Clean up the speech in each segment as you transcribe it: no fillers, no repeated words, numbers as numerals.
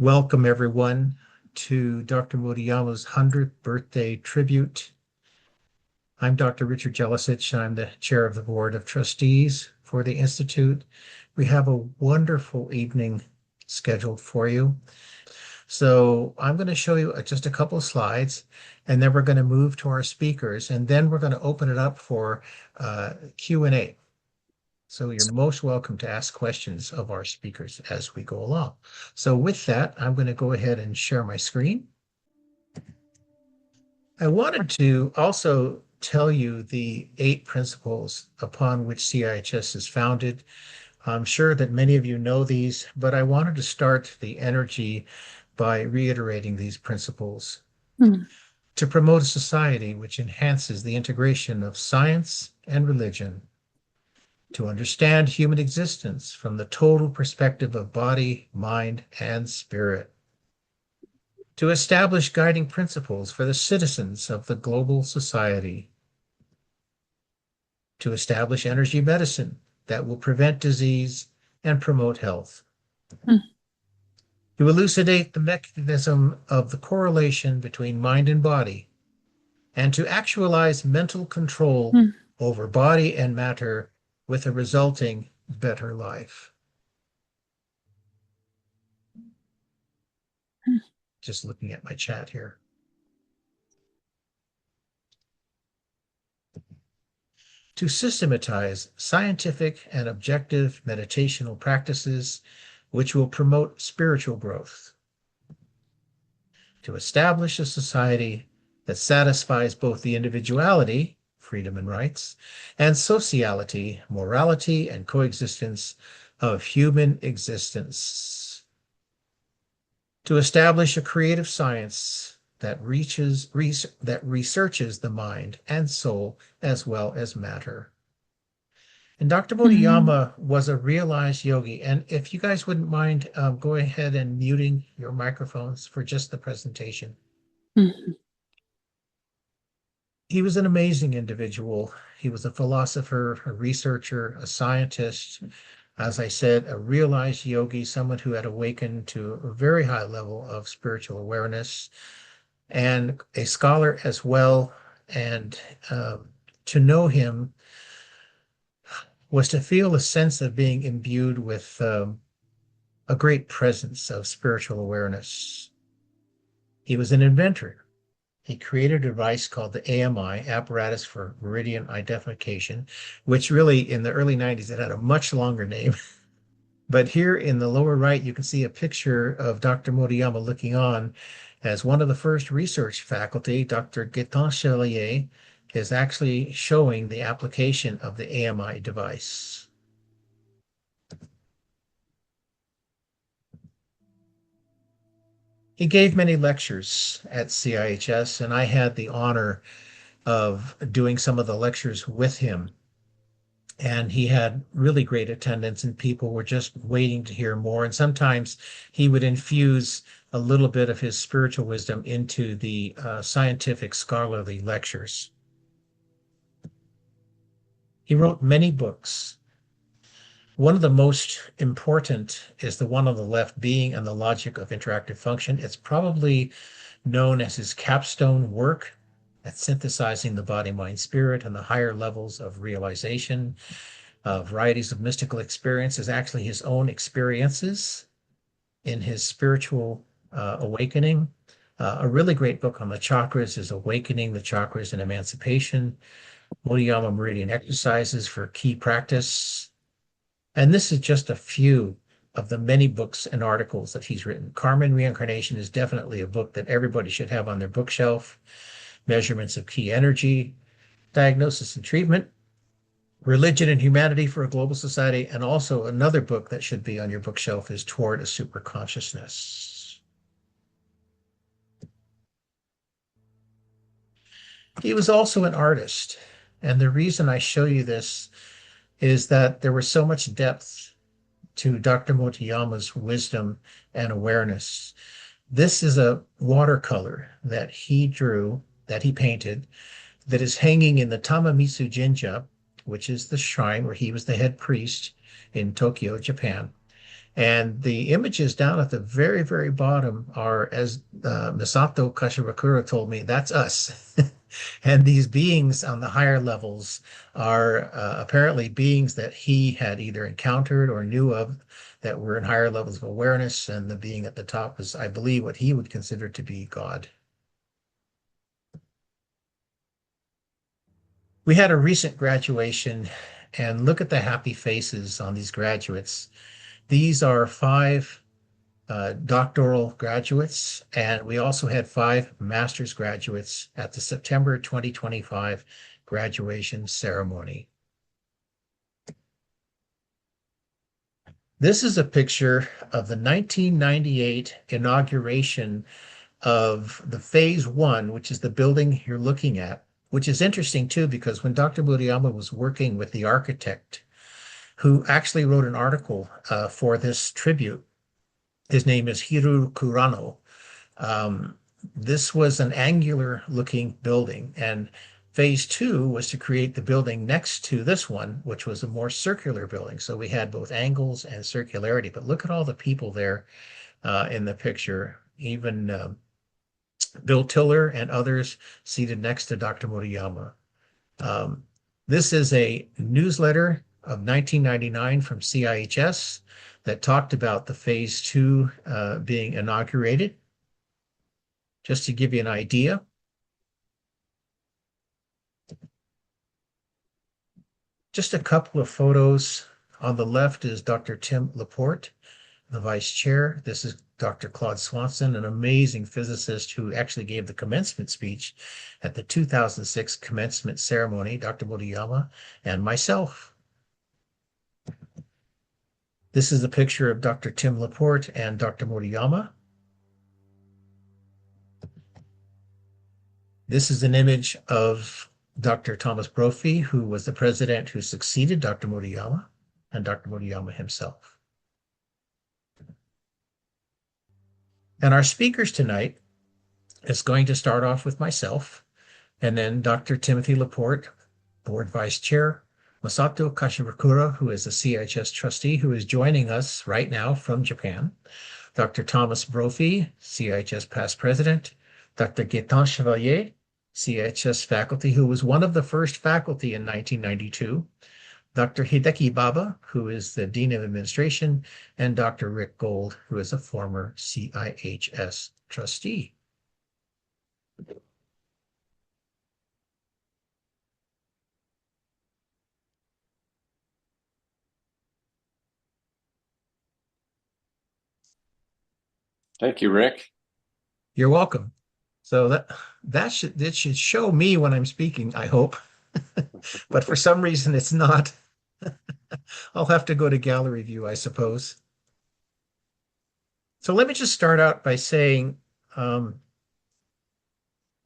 Welcome, everyone, to Dr. Motoyama's 100th birthday tribute. I'm Dr. Richard Jelisich. I'm the chair of the board of trustees for the Institute. We have a wonderful evening scheduled for you. So I'm going to show you just a couple of slides, and then we're going to move to our speakers, and then we're going to open it up for Q&A. So you're most welcome to ask questions of our speakers as we go along. So with that, I'm going to go ahead and share my screen. I wanted to also tell you the 8 principles upon which CIHS is founded. I'm sure that many of you know these, but I wanted to start the energy by reiterating these principles. To promote a society which enhances the integration of science and religion, to understand human existence from the total perspective of body, mind, and spirit, to establish guiding principles for the citizens of the global society, to establish energy medicine that will prevent disease and promote health, to elucidate the mechanism of the correlation between mind and body, and to actualize mental control over body and matter with a resulting better life. Just looking at my chat here. To systematize scientific and objective meditational practices which will promote spiritual growth. To establish a society that satisfies both the individuality, freedom and rights, and sociality, morality, and coexistence of human existence. To establish a creative science that researches the mind and soul as well as matter. And Dr. Motoyama was a realized yogi. And if you guys wouldn't mind going ahead and muting your microphones for just the presentation. He was an amazing individual. He was a philosopher, a researcher, a scientist, as I said, a realized yogi, someone who had awakened to a very high level of spiritual awareness, and a scholar as well. And to know him was to feel a sense of being imbued with a great presence of spiritual awareness. He was an inventor. He created a device called the AMI, Apparatus for Meridian Identification, which really in the early 90s, it had a much longer name. But here in the lower right, you can see a picture of Dr. Motoyama looking on as one of the first research faculty. Dr. Gaetan Chevalier is actually showing the application of the AMI device. He gave many lectures at CIHS, and I had the honor of doing some of the lectures with him. And he had really great attendance, and people were just waiting to hear more. And sometimes he would infuse a little bit of his spiritual wisdom into the scientific scholarly lectures. He wrote many books. One of the most important is the one on the left, Being and the Logic of Interactive Function. It's probably known as his capstone work at synthesizing the body, mind, spirit, and the higher levels of realization. Varieties of mystical experiences, actually his own experiences in his spiritual awakening. A really great book on the chakras is Awakening the Chakras and Emancipation. Motoyama Meridian Exercises for Key Practice. And this is just a few of the many books and articles that he's written. Karma and Reincarnation is definitely a book that everybody should have on their bookshelf. Measurements of Key Energy, Diagnosis and Treatment, Religion and Humanity for a Global Society, and also another book that should be on your bookshelf is Toward a Superconsciousness. He was also an artist, and the reason I show you this is that there was so much depth to Dr. Motoyama's wisdom and awareness. This is a watercolor that he drew, that he painted, that is hanging in the Tamamitsu Jinja, which is the shrine where he was the head priest in Tokyo, Japan. And the images down at the very, very bottom are, as Misato Kashiwakura told me, that's us. And these beings on the higher levels are apparently beings that he had either encountered or knew of that were in higher levels of awareness. And the being at the top is, I believe, what he would consider to be God. We had a recent graduation, and look at the happy faces on these graduates. These are five doctoral graduates, and we also had five master's graduates at the September 2025 graduation ceremony. This is a picture of the 1998 inauguration of the phase one, which is the building you're looking at, which is interesting too, because when Dr. Murayama was working with the architect who actually wrote an article for this tribute, his name is Hiru Kurano. Um, this was an angular looking building, and phase two was to create the building next to this one, which was a more circular building. So we had both angles and circularity. But look at all the people there in the picture, even Bill Tiller and others seated next to Dr. Motoyama. Um, this is a newsletter of 1999 from CIHS that talked about the phase two being inaugurated. Just to give you an idea, just a couple of photos. On the left is Dr. Tim Laporte, the vice chair. This is Dr. Claude Swanson, an amazing physicist who actually gave the commencement speech at the 2006 commencement ceremony, Dr. Motoyama, and myself. This is a picture of Dr. Tim Laporte and Dr. Motoyama. This is an image of Dr. Thomas Brophy, who was the president who succeeded Dr. Motoyama, and Dr. Motoyama himself. And our speakers tonight is going to start off with myself, and then Dr. Timothy Laporte, board vice chair, Masato Kashiwakura, who is a CIHS trustee, who is joining us right now from Japan, Dr. Thomas Brophy, CIHS past president, Dr. Gaetan Chevalier, CIHS faculty, who was one of the first faculty in 1992, Dr. Hideki Baba, who is the Dean of Administration, and Dr. Rick Gold, who is a former CIHS trustee. Thank you, Rick. You're welcome. So that should show me when I'm speaking, I hope. But for some reason it's not. I'll have to go to gallery view, I suppose. So let me just start out by saying I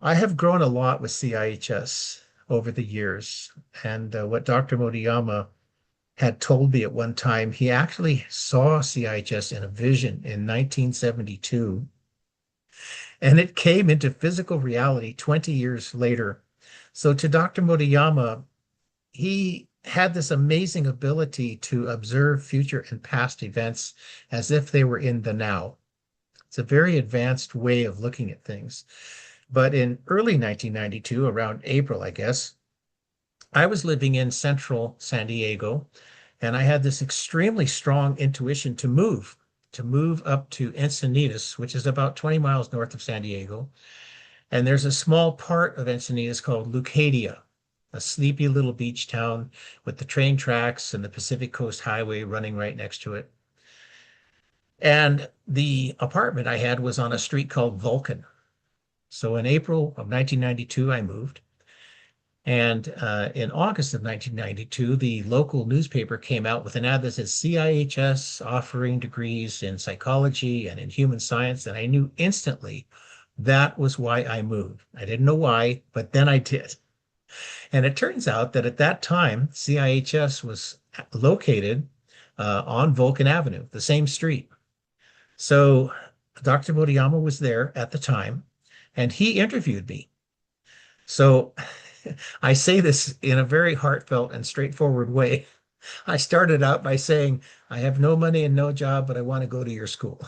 have grown a lot with CIHS over the years. And what Dr. Motoyama had told me at one time, he actually saw CIHS in a vision in 1972. And it came into physical reality 20 years later. So to Dr. Motoyama, he had this amazing ability to observe future and past events as if they were in the now. It's a very advanced way of looking at things. But in early 1992, around April, I guess, I was living in central San Diego, and I had this extremely strong intuition to move up to Encinitas, which is about 20 miles north of San Diego. And there's a small part of Encinitas called Lucadia, a sleepy little beach town with the train tracks and the Pacific Coast Highway running right next to it. And the apartment I had was on a street called Vulcan. So in April of 1992, I moved. And in August of 1992, the local newspaper came out with an ad that says CIHS offering degrees in psychology and in human science. And I knew instantly that was why I moved. I didn't know why, but then I did. And it turns out that at that time, CIHS was located on Vulcan Avenue, the same street. So Dr. Motoyama was there at the time, and he interviewed me. So I say this in a very heartfelt and straightforward way. I started out by saying, I have no money and no job, but I want to go to your school.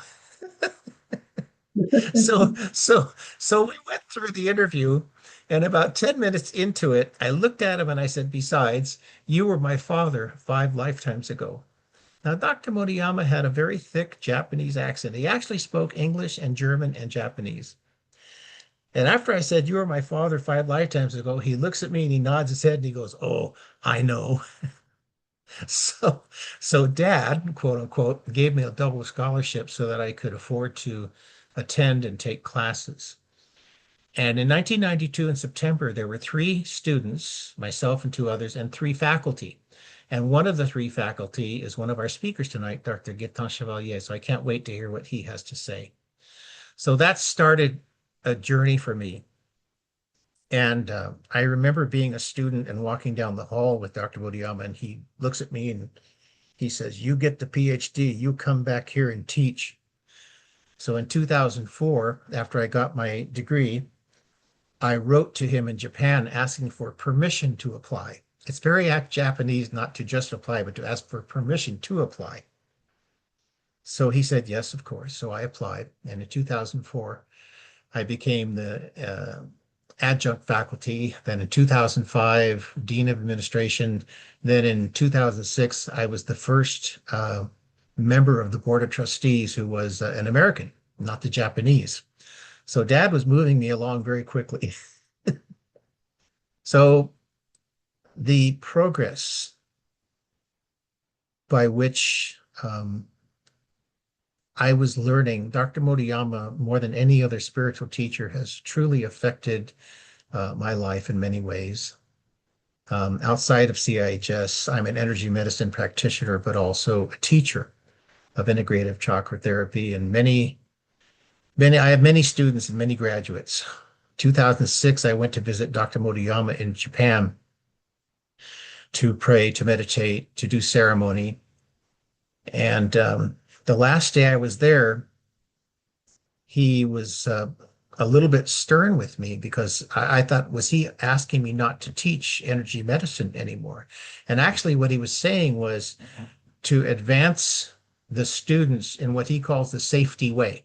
So, so, so we went through the interview, and about 10 minutes into it, I looked at him and I said, besides, you were my father 5 lifetimes ago. Now, Dr. Motoyama had a very thick Japanese accent. He actually spoke English and German and Japanese. And after I said, you were my father 5 lifetimes ago, he looks at me and he nods his head and he goes, oh, I know. So, so dad, quote unquote, gave me a double scholarship so that I could afford to attend and take classes. And in 1992, in September, there were 3 students, myself and 2 others, and 3 faculty. And one of the 3 faculty is one of our speakers tonight, Dr. Gaetan Chevalier. So I can't wait to hear what he has to say. So that started a journey for me. And I remember being a student and walking down the hall with Dr. Motoyama, and he looks at me and he says, you get the PhD, you come back here and teach. So in 2004, after I got my degree, I wrote to him in Japan asking for permission to apply. It's very Japanese not to just apply, but to ask for permission to apply. So he said, yes, of course. So I applied. And in 2004, I became the adjunct faculty. Then in 2005, Dean of Administration. Then in 2006, I was the first member of the Board of Trustees who was an American, not the Japanese. So Dad was moving me along very quickly. So the progress by which I was learning, Dr. Motoyama, more than any other spiritual teacher, has truly affected my life in many ways. Outside of CIHS, I'm an energy medicine practitioner, but also a teacher of integrative chakra therapy, and I have many students and many graduates. 2006, I went to visit Dr. Motoyama in Japan to pray, to meditate, to do ceremony. And the last day I was there, he was a little bit stern with me because I thought, was he asking me not to teach energy medicine anymore? And actually, what he was saying was to advance the students in what he calls the safety way.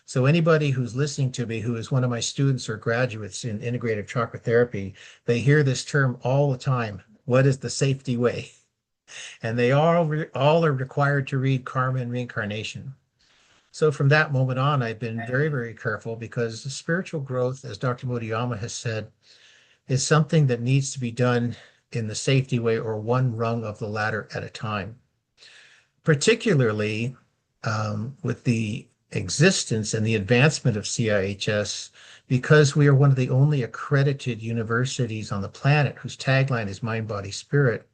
So anybody who's listening to me who is one of my students or graduates in integrative chakra therapy, they hear this term all the time. What is the safety way? And they all are required to read karma and reincarnation. So from that moment on, I've been very, very careful because the spiritual growth, as Dr. Motoyama has said, is something that needs to be done in the safety way or one rung of the ladder at a time. Particularly with the existence and the advancement of CIHS, because we are one of the only accredited universities on the planet whose tagline is Mind, Body, Spirit.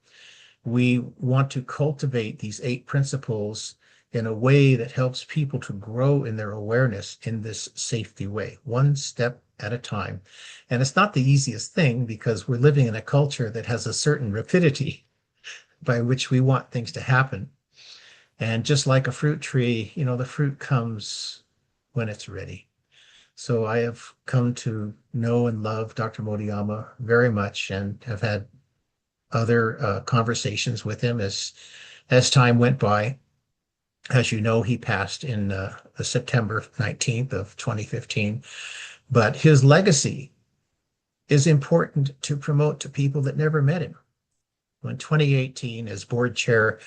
We want to cultivate these 8 principles in a way that helps people to grow in their awareness in this safety way, one step at a time. And it's not the easiest thing because we're living in a culture that has a certain rapidity by which we want things to happen. And just like a fruit tree, the fruit comes when it's ready. So I have come to know and love Dr. Motoyama very much and have had other conversations with him as time went by. As you know, he passed in September 19th of 2015. But his legacy is important to promote to people that never met him. In 2018, as board chair,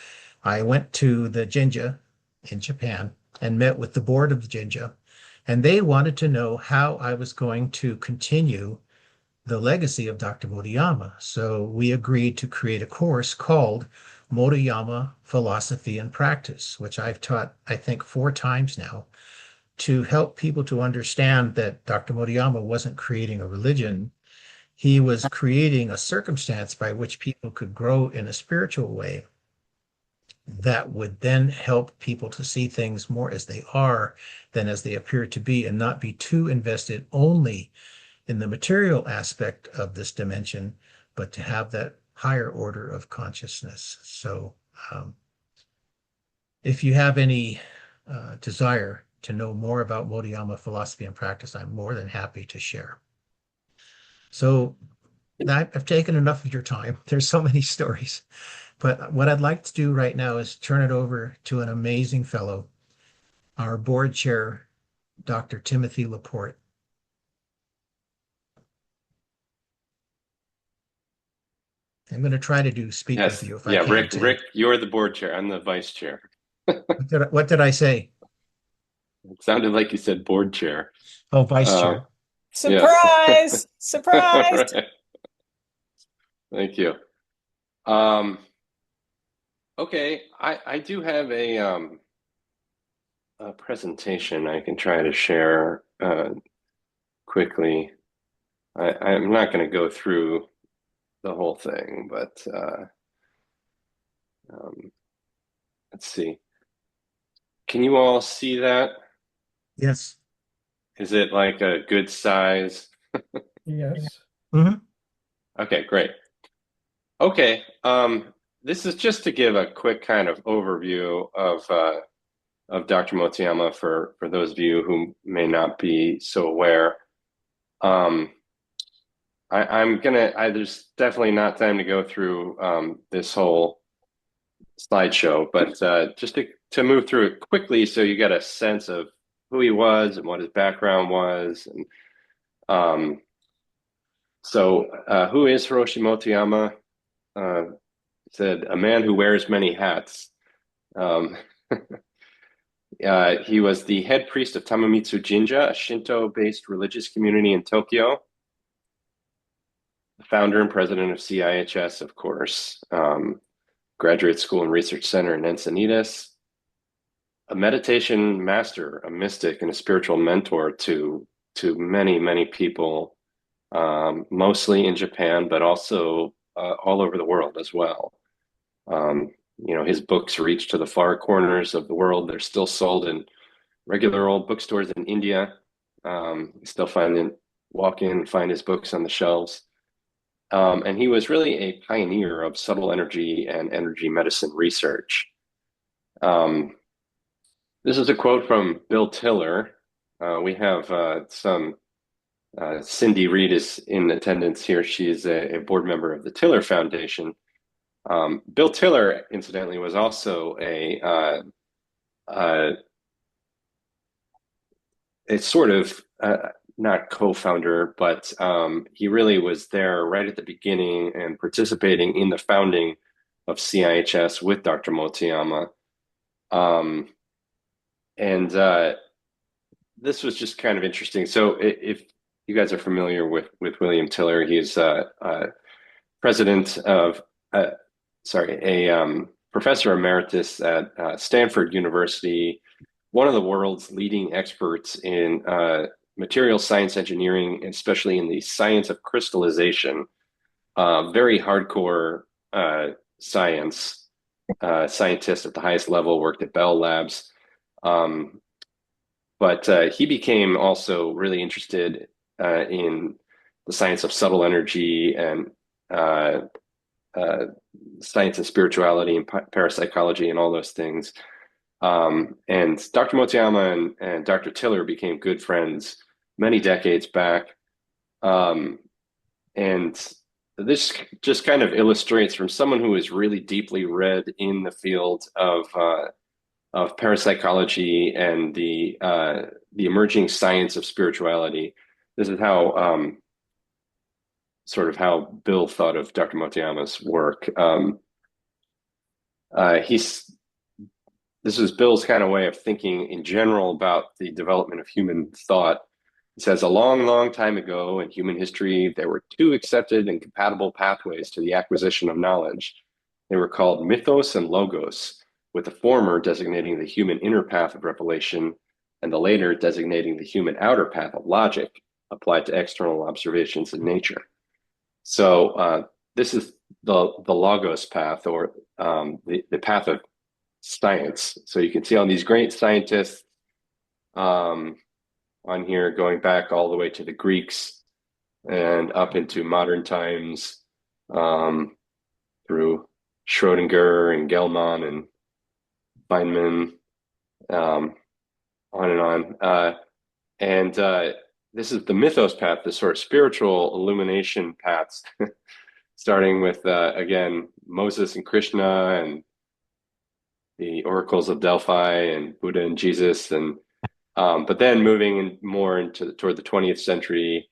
I went to the Jinja in Japan and met with the board of the Jinja, and they wanted to know how I was going to continue the legacy of Dr. Motoyama. So we agreed to create a course called Motoyama Philosophy and Practice, which I've taught, I think, 4 times now, to help people to understand that Dr. Motoyama wasn't creating a religion. He was creating a circumstance by which people could grow in a spiritual way that would then help people to see things more as they are than as they appear to be, and not be too invested only in the material aspect of this dimension, but to have that higher order of consciousness. So if you have any desire to know more about Motoyama philosophy and practice, I'm more than happy to share. So I've taken enough of your time. There's so many stories. But what I'd like to do right now is turn it over to an amazing fellow, our board chair, Dr. Timothy Laporte. I'm going to try to do speaker Yes. view if I Yeah, can, Rick, Tim. Rick, you're the board chair. I'm the vice chair. What did I say? It sounded like you said board chair. Oh, vice Uh, chair. yes. Surprise! All Surprise! right. Thank you. Um, okay, I do have a presentation I can try to share quickly. I'm not going to go through the whole thing, but um, let's see. Can you all see that? Yes. Is it like a good size? Yes. Hmm. Okay, great. Okay, this is just to give a quick kind of overview of Dr. Motoyama for those of you who may not be so aware. Um, there's definitely not time to go through this whole slideshow, but just to move through it quickly so you get a sense of who he was and what his background was. And who is Hiroshi Motoyama? Uh, said a man who wears many hats. Um, he was the head priest of Tamamitsu Jinja, a Shinto-based religious community in Tokyo. The founder and president of CIHS, of course. Graduate School and Research Center in Encinitas. A meditation master, a mystic, and a spiritual mentor to many, many people, mostly in Japan, but also all over the world as well. His books reach to the far corners of the world. They're still sold in regular old bookstores in India. You still walk in and find his books on the shelves. And he was really a pioneer of subtle energy and energy medicine research. This is a quote from Bill Tiller. We have some Cindy Reed is in attendance here. She is a board member of the Tiller Foundation. Bill Tiller, incidentally, was also a sort of not co-founder, but he really was there right at the beginning and participating in the founding of CIHS with Dr. Motoyama. And this was just kind of interesting. So if you guys are familiar with William Tiller, he's president of, a professor emeritus at Stanford University, one of the world's leading experts in material science engineering, especially in the science of crystallization. Very hardcore science. Scientist at the highest level, worked at Bell Labs. But he became also really interested in the science of subtle energy and uh, uh, science of spirituality and parapsychology and all those things. And Dr. Motoyama and Dr. Tiller became good friends many decades back. And this just kind of illustrates from someone who is really deeply read in the field of parapsychology and the emerging science of spirituality. This is how sort of how Bill thought of Dr. Motoyama's work. He's This is Bill's kind of way of thinking in general about the development of human thought. He says, a long, long time ago in human history, there were two accepted and compatible pathways to the acquisition of knowledge. They were called mythos and logos, with the former designating the human inner path of revelation and the later designating the human outer path of logic applied to external observations in nature. So this is the logos path, or the path of science. So you can see all these great scientists on here, going back all the way to the Greeks and up into modern times, through Schrodinger and Gell-Mann and Feynman, on and on. And this is the mythos path, the sort of spiritual illumination paths. starting with again Moses and Krishna and the oracles of Delphi and Buddha and Jesus, and but then moving more into toward the 20th century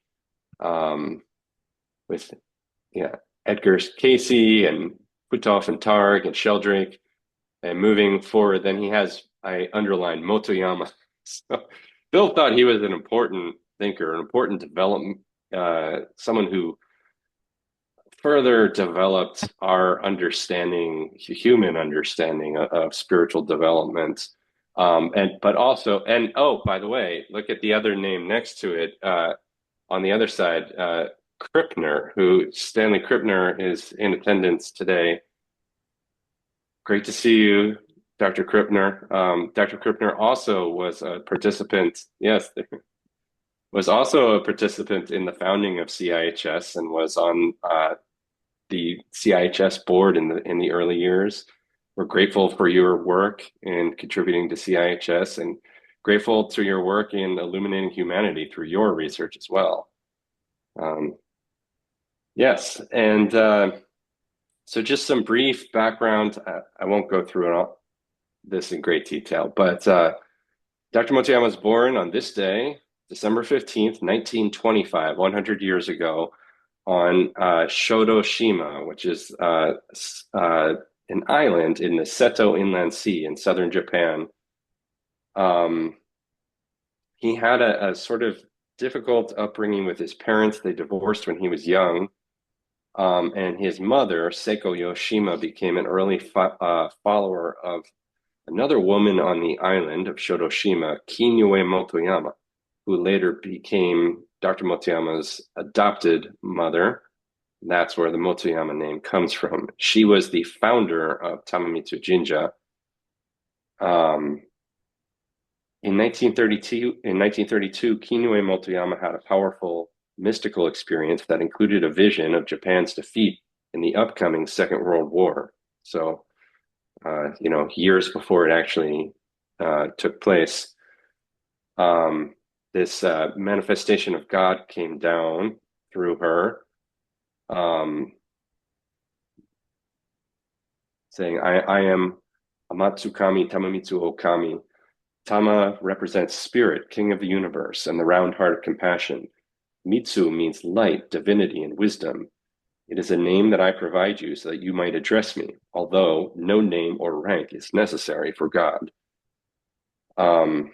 um, with yeah Edgar Casey and Puthoff and Targ and Sheldrake, and moving forward, then he has I underlined Motoyama. So Bill thought he was an important thinker, an important development, someone who further developed our understanding, human understanding of spiritual development. And but also, and oh, by the way, look at the other name next to it. On the other side, Krippner, who Stanley Krippner is in attendance today. Great to see you, Dr. Krippner. Dr. Krippner also was a participant, yes, was also a participant in the founding of CIHS and was on the CIHS board in the early years. We're grateful for your work in contributing to CIHS and grateful to your work in illuminating humanity through your research as well. Um, yes, and so just some brief background. I won't go through all this in great detail, but Dr. Motoyama was born on this day, December 15th, 1925, 100 years ago, on Shodoshima, which is an island in the Seto Inland Sea in southern Japan. Um, he had a sort of difficult upbringing with his parents. They divorced when he was young. And his mother, Seiko Yoshima, became an early follower of another woman on the island of Shodoshima, Kinyue Motoyama, who later became Dr. Motoyama's adopted mother. That's where the Motoyama name comes from. She was the founder of Tamamitsu Jinja. Um, in 1932, Kinyue Motoyama had a powerful mystical experience that included a vision of Japan's defeat in the upcoming Second World War. So, years before it actually took place, this manifestation of God came down through her, um, saying, I am Amatsukami Tamamitsu Okami. Tama represents spirit, king of the universe, and the round heart of compassion. Mitsu means light, divinity, and wisdom. It is a name that I provide you so that you might address me, although no name or rank is necessary for God. Um,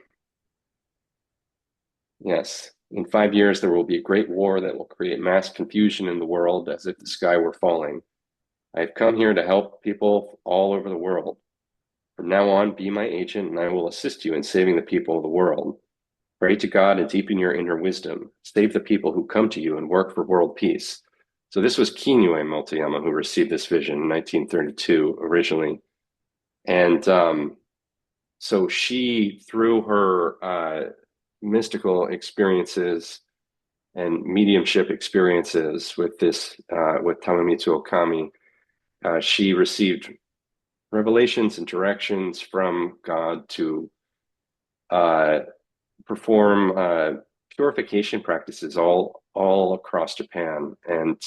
yes, in 5 years there will be a great war that will create mass confusion in the world as if the sky were falling. I have come here to help people all over the world. From now on, be my agent, and I will assist you in saving the people of the world. Pray to God and deepen your inner wisdom. Save the people who come to you and work for world peace. So this was Kinyue Motoyama who received this vision in 1932 originally. And so she, through her mystical experiences and mediumship experiences with with Tamamitsu Okami, she received revelations and directions from God to uh, perform purification practices all across Japan, and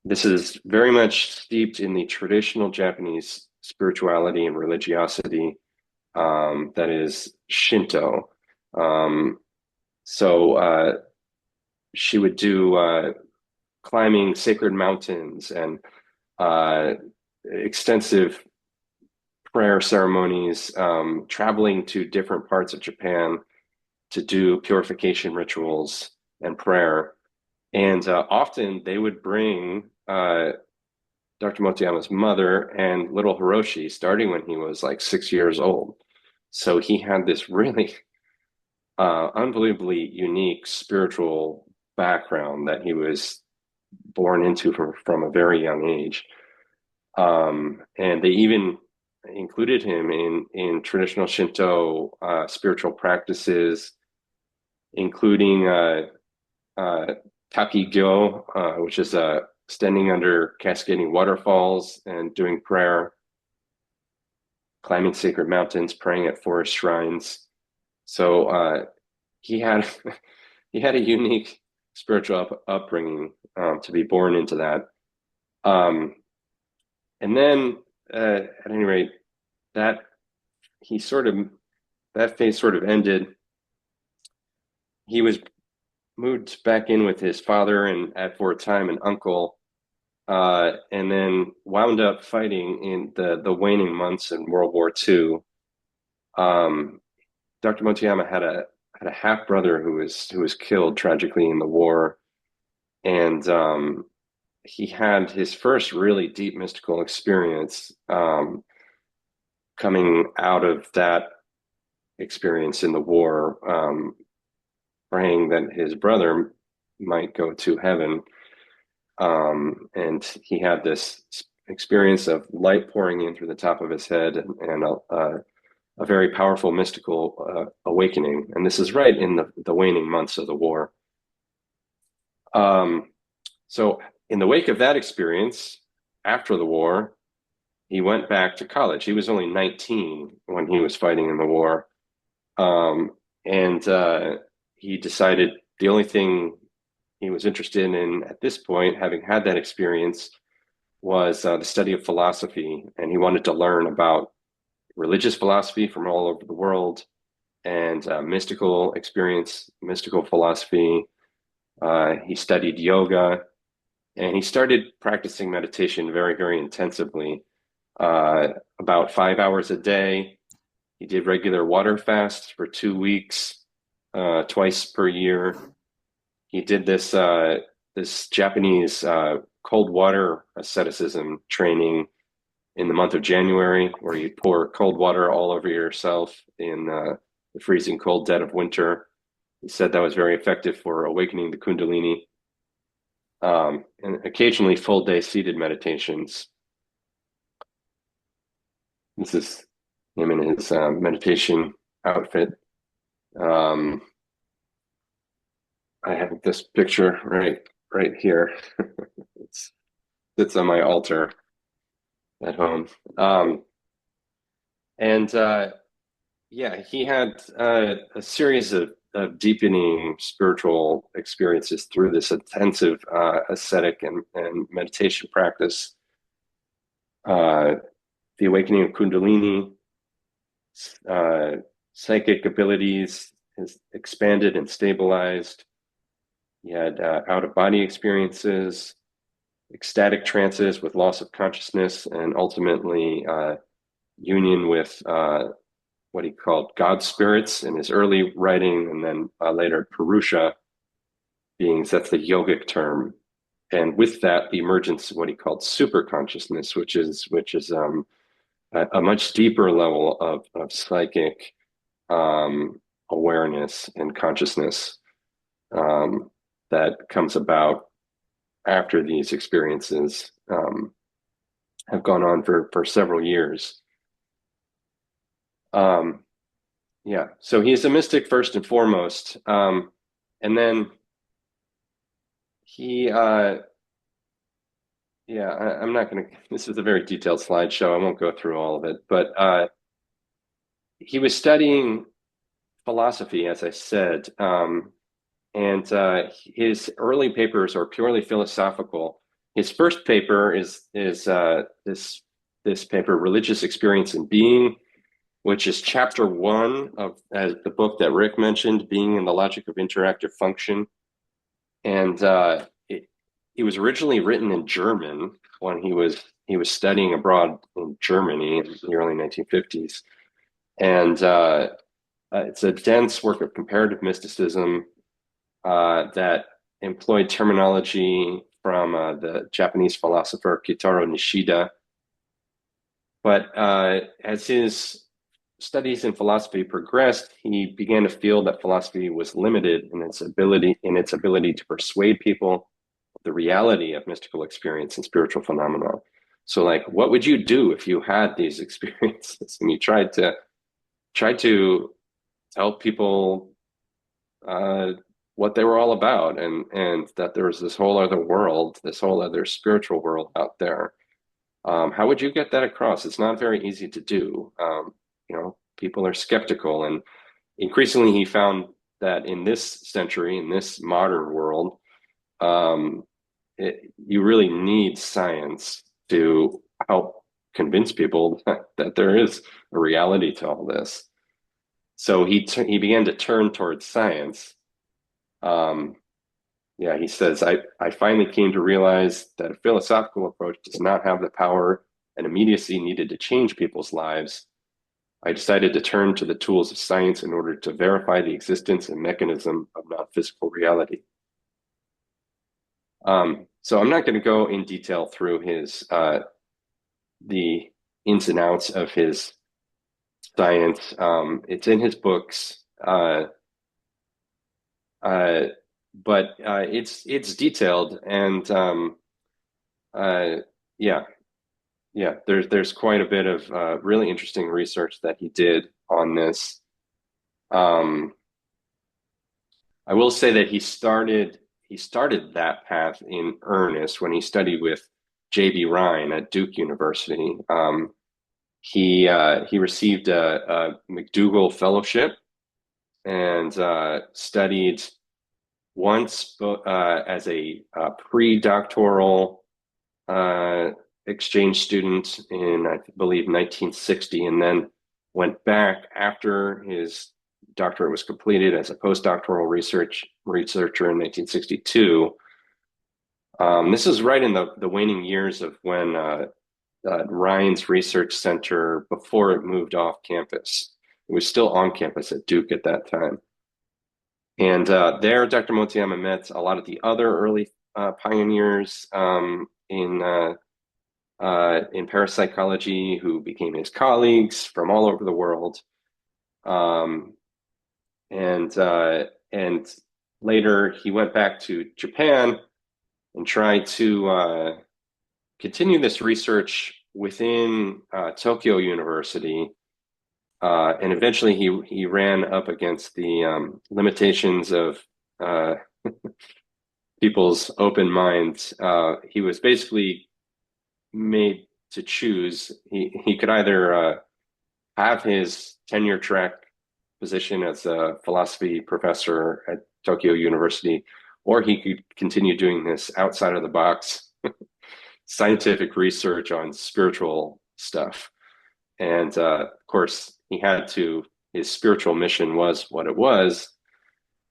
this is very much steeped in the traditional Japanese spirituality and religiosity that is Shinto. Um, so she would do climbing sacred mountains and uh, extensive prayer ceremonies, traveling to different parts of Japan to do purification rituals and prayer. And often they would bring Dr. Motoyama's mother and little Hiroshi starting when he was like 6 years old. So he had this really unbelievably unique spiritual background that he was born into from a very young age. And they even included him in traditional Shinto spiritual practices, including Takigyo, which is standing under cascading waterfalls and doing prayer, climbing sacred mountains, praying at forest shrines. So he had he had a unique spiritual upbringing to be born into that. Um, and then, at any rate, that he sort of that phase sort of ended. He was moved back in with his father and at for a time an uncle, and then wound up fighting in the waning months in World War II. Dr. Motoyama had a half brother who was killed tragically in the war, and he had his first really deep mystical experience coming out of that experience in the war, praying that his brother might go to heaven. And he had this experience of light pouring in through the top of his head and a very powerful mystical awakening. And this is right in the waning months of the war. Um, so, in the wake of that experience, after the war, he went back to college. He was only 19 when he was fighting in the war. Um, and he decided the only thing he was interested in at this point, having had that experience, was the study of philosophy. And he wanted to learn about religious philosophy from all over the world and mystical experience, mystical philosophy. He studied yoga and he started practicing meditation very, very intensively, uh, about 5 hours a day. He did regular water fasts for 2 weeks, twice per year. He did this Japanese cold water asceticism training in the month of January, where you pour cold water all over yourself in the freezing cold dead of winter. He said that was very effective for awakening the Kundalini, and occasionally full day seated meditations. This is him in his meditation outfit. Um, I have this picture right here. It's sits on my altar at home. Um, and Yeah, he had a series of deepening spiritual experiences through this intensive ascetic and meditation practice. Uh, the awakening of Kundalini, uh, psychic abilities has expanded and stabilized. He had out of body experiences, ecstatic trances with loss of consciousness, and ultimately union with what he called God spirits in his early writing, and then later Purusha beings. That's the yogic term. And with that, the emergence of what he called super consciousness, which is a much deeper level of psychic awareness and consciousness um, that comes about after these experiences have gone on for several years. Um, yeah, so he's a mystic first and foremost. And then he, yeah, I'm not going to, this is a very detailed slideshow. I won't go through all of it, but he was studying philosophy, as I said, and his early papers are purely philosophical. His first paper is this paper, Religious Experience and Being, which is chapter one of the book that Rick mentioned, Being and the Logic of Interactive Function. And it was originally written in German when he was studying abroad in Germany in the early 1950s. And it's a dense work of comparative mysticism that employed terminology from the Japanese philosopher Kitaro Nishida. But as his studies in philosophy progressed, he began to feel that philosophy was limited in its ability to persuade people of the reality of mystical experience and spiritual phenomena. So, like, what would you do if you had these experiences and you tried to tell people uh, what they were all about, and that there was this whole other world, this whole other spiritual world out there? How would you get that across? It's not very easy to do. People are skeptical, and increasingly he found that in this century, in this modern world, um, you really need science to help convince people that there is a reality to all this. So he began to turn towards science. Um, yeah, he says, I finally came to realize that a philosophical approach does not have the power and immediacy needed to change people's lives. I decided to turn to the tools of science in order to verify the existence and mechanism of non-physical reality. So I'm not going to go in detail through his the ins and outs of his science. It's in his books, uh, but it's detailed and uh, yeah, yeah. There's quite a bit of really interesting research that he did on this. Um, I will say that he started that path in earnest when he studied with J.B. Rhine at Duke University. He received a McDougall Fellowship and studied once as a pre-doctoral uh, exchange student in, I believe, 1960, and then went back after his doctorate was completed as a postdoctoral researcher in 1962. This is right in the waning years of when Ryan's Research Center, before it moved off campus. It was still on campus at Duke at that time. And there, Dr. Motoyama met a lot of the other early pioneers in parapsychology who became his colleagues from all over the world. Um, and later he went back to Japan and tried to continue this research within Tokyo University. And eventually he ran up against the limitations of uh, people's open minds. He was basically made to choose. He could either have his tenure track position as a philosophy professor at Tokyo University, or he could continue doing this outside of the box scientific research on spiritual stuff. And of course, his spiritual mission was what it was.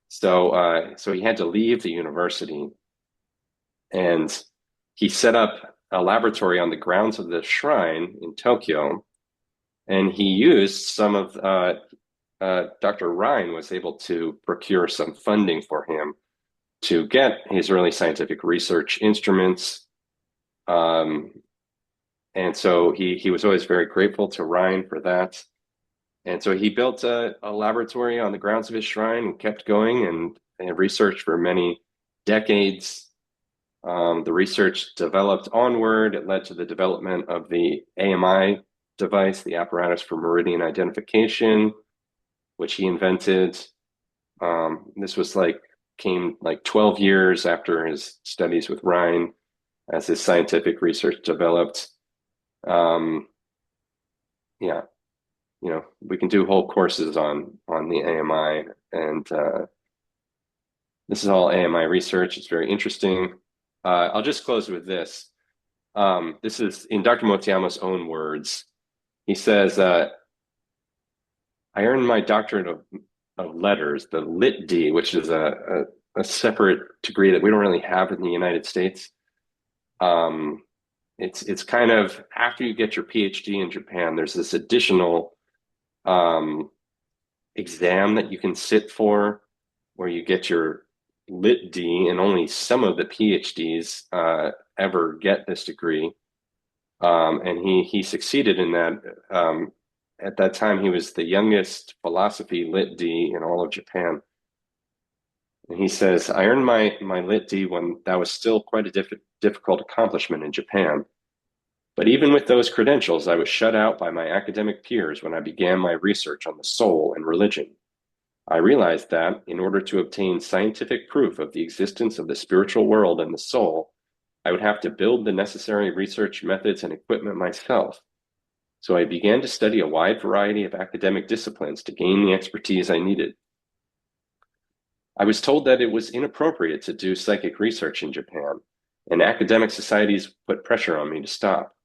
So he had to leave the university, and he set up a laboratory on the grounds of the shrine in Tokyo. And he used some of Dr. Ryan was able to procure some funding for him to get his early scientific research instruments. Um, and so he was always very grateful to Ryan for that. And so he built a laboratory on the grounds of his shrine and kept going and researched for many decades. The research developed onward. It led to the development of the AMI device, the apparatus for meridian identification, which he invented. This was came like 12 years after his studies with Rhine as his scientific research developed. Um, yeah, we can do whole courses on the AMI, and this is all AMI research. It's very interesting. I'll just close with this. This is in Dr. Motoyama's own words. He says, I earned my doctorate of letters, the Lit D, which is a separate degree that we don't really have in the United States. It's kind of after you get your PhD in Japan, there's this additional exam that you can sit for where you get your Lit D, and only some of the PhDs ever get this degree. And he succeeded in that. At that time, he was the youngest philosophy Lit D in all of Japan. And he says, I earned my Lit D when that was still quite a difficult accomplishment in Japan. But even with those credentials, I was shut out by my academic peers when I began my research on the soul and religion. I realized that in order to obtain scientific proof of the existence of the spiritual world and the soul, I would have to build the necessary research methods and equipment myself. So I began to study a wide variety of academic disciplines to gain the expertise I needed. I was told that it was inappropriate to do psychic research in Japan, and academic societies put pressure on me to stop.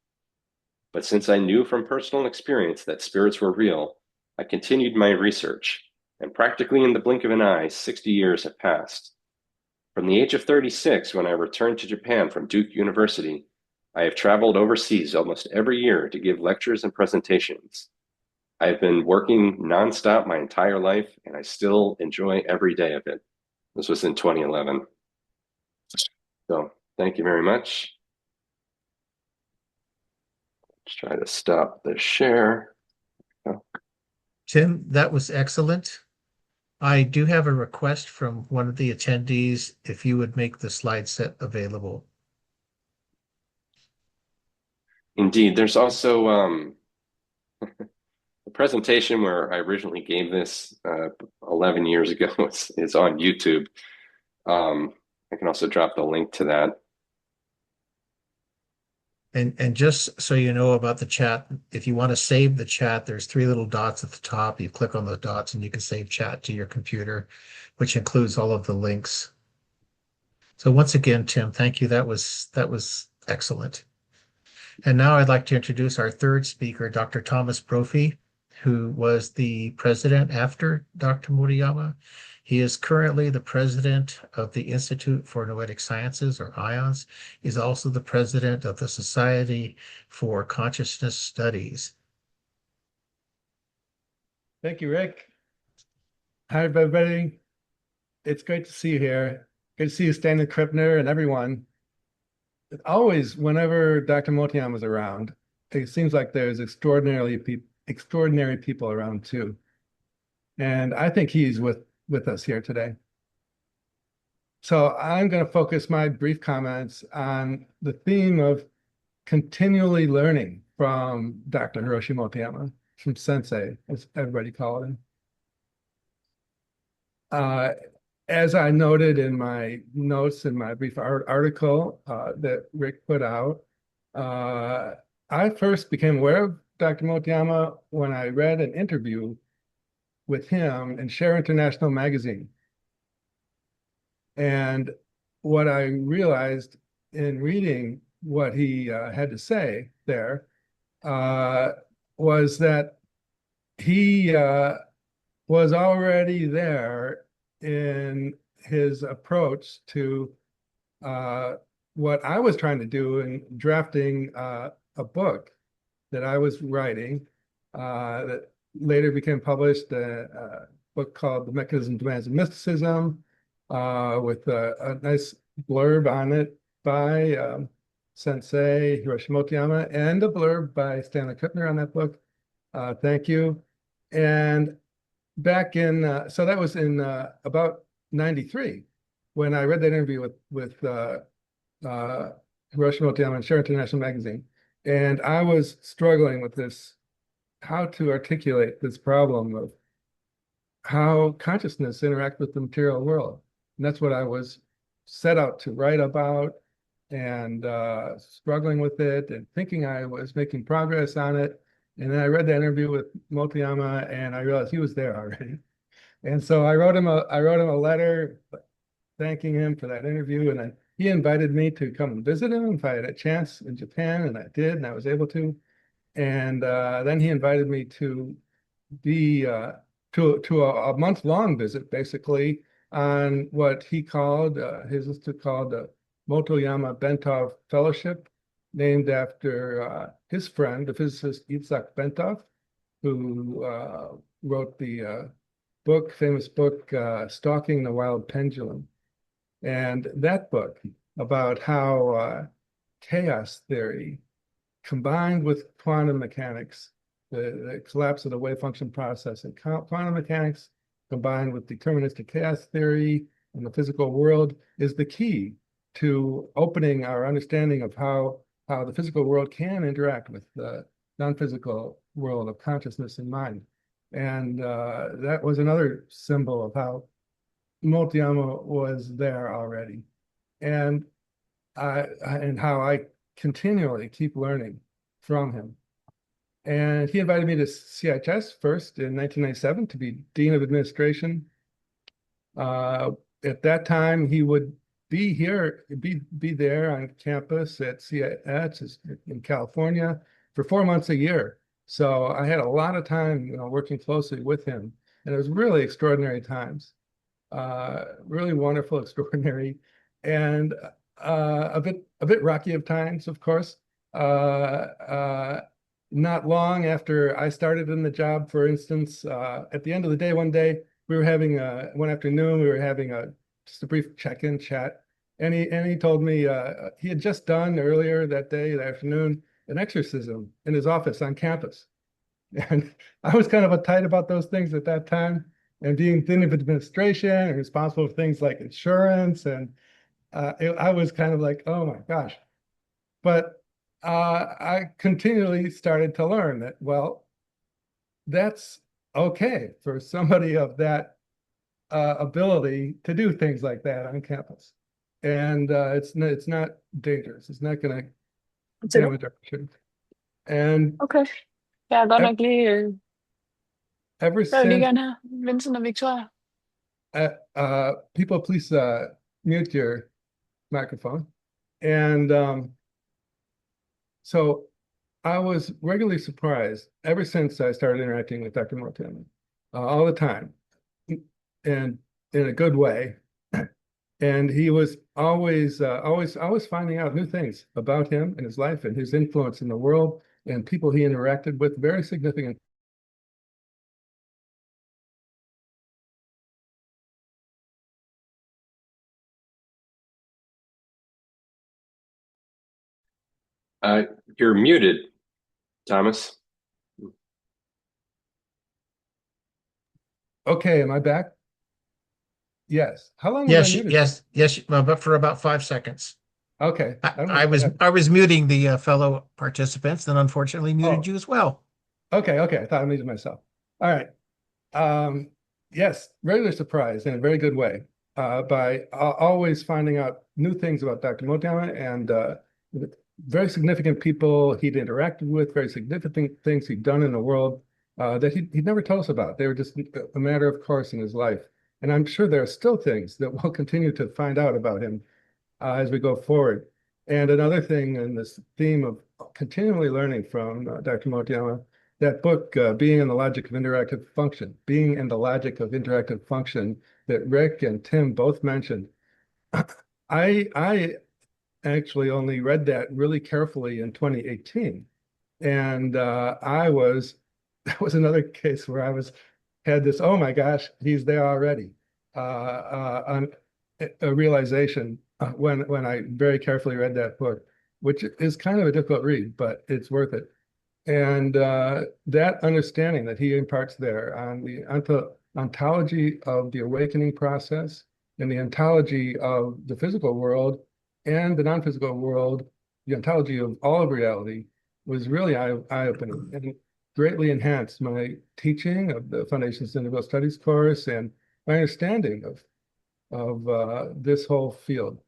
But since I knew from personal experience that spirits were real, I continued my research, and practically in the blink of an eye, 60 years have passed. From the age of 36, when I returned to Japan from Duke University, I have traveled overseas almost every year to give lectures and presentations. I have been working nonstop my entire life, and I still enjoy every day of it. This was in 2011. So thank you very much. Let's try to stop the share. Oh, Tim, that was excellent. I do have a request from one of the attendees if you would make the slide set available. indeed, there's also the presentation where I originally gave this 11 years ago is on YouTube. I can also drop the link to that. And just so you know about the chat, if you want to save the chat, there's three little dots at the top. You click on the dots and you can save chat to your computer, which includes all of the links. So once again, Tim, thank you. That was excellent. And now I'd like to introduce our third speaker, Dr. Thomas Brophy, who was the president after Dr. Motoyama. He is currently the president of the Institute for Noetic Sciences, or IONS. He's also the president of the Society for Consciousness Studies. Thank you, Rick. Hi, everybody. It's great to see you here. Good to see you, Stanley Krippner, and everyone. Always, whenever Dr. Motoyama is around, it seems like there's extraordinary people around too. And I think he's with us here today. So I'm going to focus my brief comments on the theme of continually learning from Dr. Hiroshi Motoyama, from Sensei, as everybody called him. As I noted in my notes in my brief article that Rick put out, I first became aware of Dr. Motoyama when I read an interview with him in Share International magazine. And what I realized in reading what he had to say there was that he was already there in his approach to what I was trying to do in drafting a book that I was writing that later became published, a book called The Mechanism, Demands, and Mysticism, with a nice blurb on it by Sensei Hiroshi Motoyama, and a blurb by Stanley Krippner on that book. Thank you. And back in, so that was in about 93, when I read that interview with Hiroshi Motoyama in Share International magazine. And I was struggling with this, how to articulate this problem of how consciousness interacts with the material world. And that's what I was set out to write about, and struggling with it and thinking I was making progress on it. And then I read that interview with Motoyama and I realized he was there already. And so I wrote him a letter thanking him for that interview. And then he invited me to come and visit him if I had a chance in Japan, and I did, and I was able to. And then he invited me to be to a month-long visit, basically, on what he called his institute called the Motoyama Bentov Fellowship, named after his friend, the physicist Itzhak Bentov, who wrote the famous book, Stalking the Wild Pendulum. And that book about how chaos theory combined with quantum mechanics, the collapse of the wave function process and quantum mechanics combined with deterministic chaos theory and the physical world is the key to opening our understanding of how the physical world can interact with the non-physical world of consciousness and mind. And that was another symbol of how Motoyama was there already. And how I continually keep learning from him. And he invited me to CHS first in 1997 to be Dean of Administration. At that time, he would be here, be there on campus at CIH in California for 4 months a year. So I had a lot of time, working closely with him, and it was really extraordinary times, really wonderful, extraordinary, and a bit rocky of times, of course. Not long after I started in the job, for instance, at the end of the day, one day we were having one afternoon, we were having just a brief check-in chat, and he told me he had just done earlier that day, that afternoon, an exorcism in his office on campus. And I was kind of uptight about those things at that time. And being dean of administration and responsible for things like insurance, and I was kind of like, oh my gosh. But I continually started to learn that, well, that's okay for somebody of that ability to do things like that on campus. And it's not dangerous. It's not going to Til det. damage our students. And Okay. Jeg er godt ev- nok lige, ever jeg vil lige since, gerne have Vincent og Victoria. people, please mute your microphone. And so I was regularly surprised ever since I started interacting with Dr. Motoyama, all the time, and in a good way. And he was always finding out new things about him and his life and his influence in the world and people he interacted with, very significant. You're muted, Thomas. Okay, am I back? Yes. How long was I Yes, muted? yes, but for about 5 seconds. Okay. I don't know I what was happened. I was muting the fellow participants, and unfortunately muted Oh, you as well. okay. I thought I muted myself. All right. Um, yes, regular surprise in a very good way, by always finding out new things about Dr. Motoyama and very significant people he'd interacted with, very significant things he'd done in the world that he'd never told us about. They were just a matter of course in his life. And I'm sure there are still things that we'll continue to find out about him as we go forward. And another thing in this theme of continually learning from Dr. Motoyama, that book, Being in the Logic of Interactive Function, Being in the Logic of Interactive Function, that Rick and Tim both mentioned. I actually only read that really carefully in 2018. And that was another case where had this, oh my gosh, he's there already, on a realization when I very carefully read that book, which is kind of a difficult read, but it's worth it. And that understanding that he imparts there on the ontology of the awakening process and the ontology of the physical world and the non-physical world, the ontology of all of reality, was really eye-opening and greatly enhanced my teaching of the Foundations in Individual Studies course and my understanding of this whole field.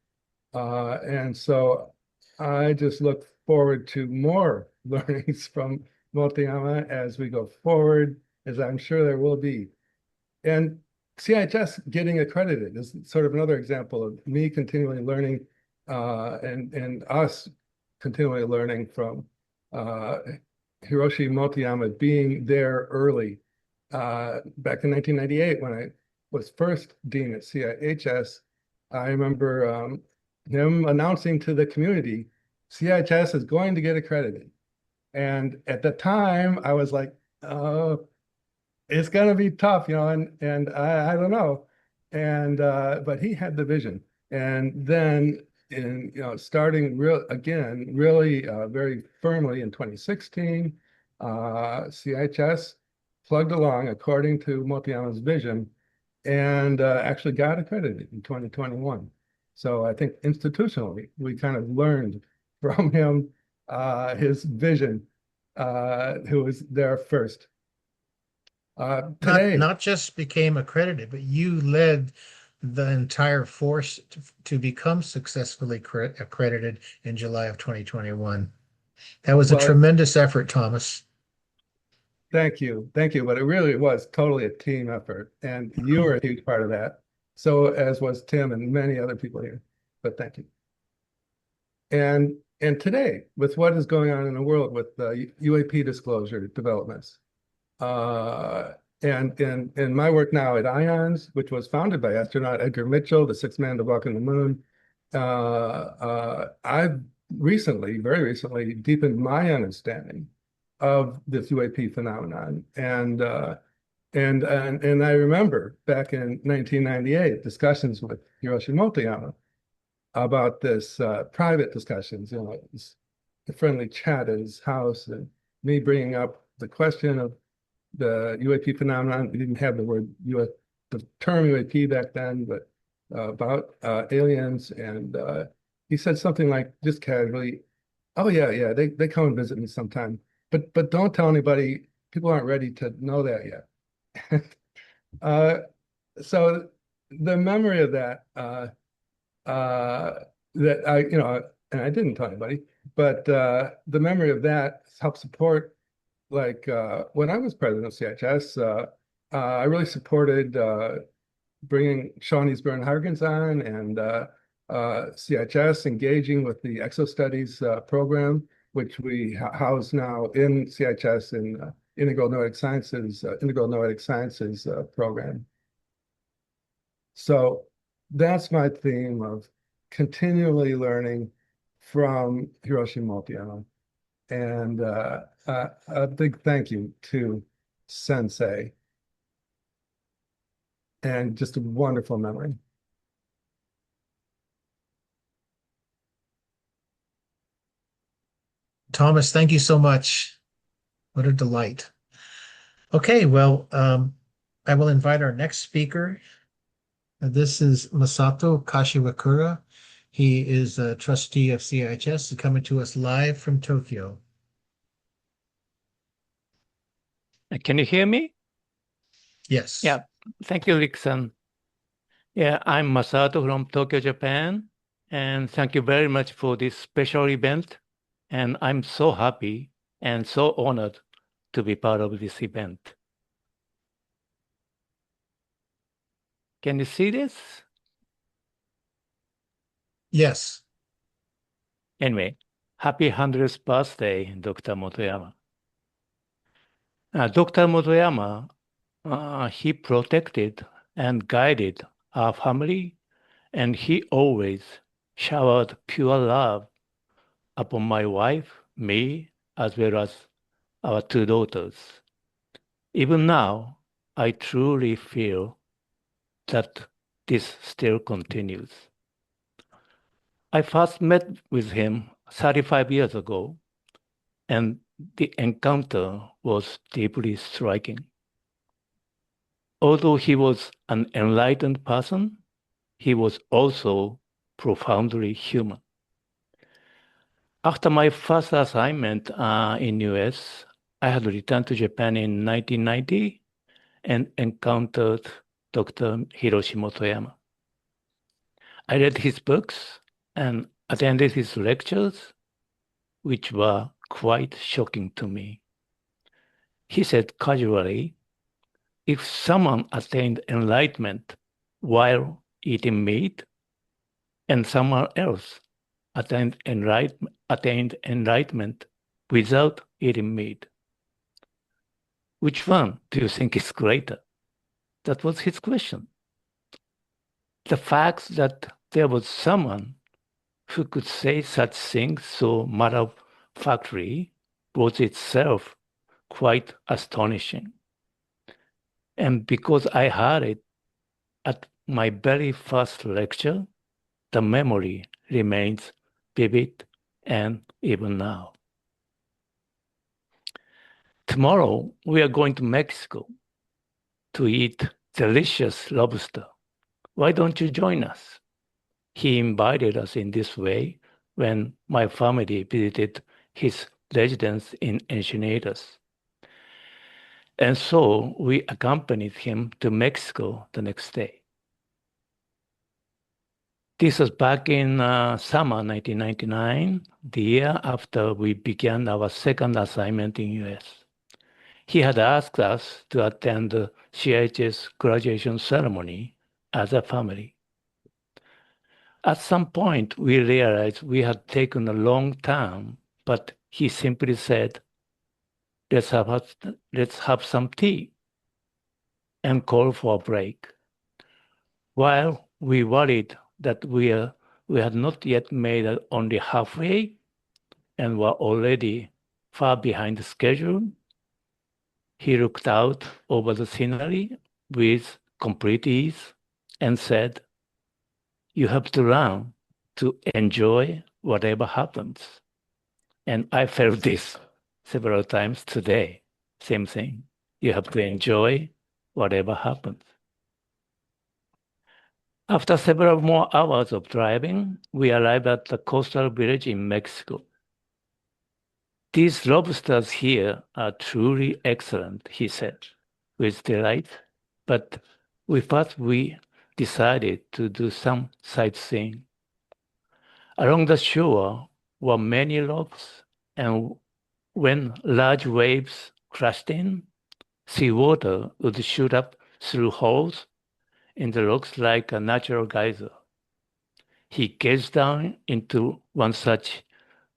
And so I just look forward to more learnings from Motoyama as we go forward, as I'm sure there will be. And CIHS getting accredited is sort of another example of me continually learning and us continually learning from Hiroshi Motoyama being there early. Back in 1998, when I was first dean at CIHS, I remember him announcing to the community, CIHS is going to get accredited. And at the time, I was like, oh, it's going to be tough, and I don't know. And but he had the vision. And then starting really very firmly in 2016, CIHS plugged along according to Motoyama's vision and actually got accredited in 2021. So I think institutionally, we kind of learned from him his vision, who was there first. Not Today, not just became accredited, but you led the entire force to become successfully accredited in July of 2021. That was a well, tremendous effort, Thomas. thank you. Thank you. But it really was totally a team effort. And you were a huge part of that. So as was Tim and many other people here. but thank you. And today, with what is going on in the world with UAP disclosure developments, and in my work now at IONS, which was founded by astronaut Edgar Mitchell, the sixth man to walk on the moon, I've recently, very recently, deepened my understanding of this UAP phenomenon. And I remember back in 1998 discussions with Hiroshi Motoyama about this, private discussions, the friendly chat at his house, and me bringing up the question of the UAP phenomenon. We didn't have the term UAP back then, but about aliens. And he said something like, just casually, "Oh yeah, they come and visit me sometime, but don't tell anybody. People aren't ready to know that yet." uh, so the memory of that, that and I didn't tell anybody, but the memory of that helped support, like, when I was president of CHS, I really supported bringing Shawnee's Byrne-Hargens on, and CHS engaging with the Exo Studies program, which we house now in CHS in Integral Noetic Sciences program. So that's my theme of continually learning from Hiroshi Motoyama. And a big thank you to Sensei, and just a wonderful memory. Thomas, thank you so much. What a delight. Okay, well, I will invite our next speaker. This is Masato Kashiwakura. He is a trustee of CIHS, coming to us live from Tokyo. Can you hear me? Yes. Yeah, thank you, Rick-san. Yeah, I'm Masato from Tokyo, Japan, and thank you very much for this special event. And I'm so happy and so honored to be part of this event. Can you see this? Yes. Anyway, happy 100th birthday, Dr. Motoyama. Dr. Motoyama, he protected and guided our family, and he always showered pure love upon my wife, me, as well as our two daughters. Even now, I truly feel that this still continues. I first met with him 35 years ago, and the encounter was deeply striking. Although he was an enlightened person, he was also profoundly human. After my first assignment in US, I had returned to Japan in 1990 and encountered Dr. Hiroshi Motoyama. I read his books and attended his lectures, which were quite shocking to me. He said casually, if someone attained enlightenment while eating meat, and someone else attained enlightenment without eating meat, which one do you think is greater? That was his question. The fact that there was someone who could say such things so matter-of-factly was itself quite astonishing. And because I heard it at my very first lecture, the memory remains vivid and even now. Tomorrow, we are going to Mexico to eat delicious lobster. Why don't you join us? He invited us in this way when my family visited his residence in Encinitas. And so we accompanied him to Mexico the next day. This was back in summer 1999, the year after we began our second assignment in US. He had asked us to attend the CIHS graduation ceremony as a family. At some point, we realized we had taken a long time, but he simply said, let's have some tea, and called for a break. While we worried that we had not yet made it only halfway and were already far behind the schedule, he looked out over the scenery with complete ease and said, "You have to learn to enjoy whatever happens." And I felt this several times today. Same thing. You have to enjoy whatever happens. After several more hours of driving, we arrived at the coastal village in Mexico. "These lobsters here are truly excellent," he said, with delight. But we decided to do some sightseeing. Along the shore were many logs, and when large waves crashed in, seawater would shoot up through holes in the rocks like a natural geyser. He gazed down into one such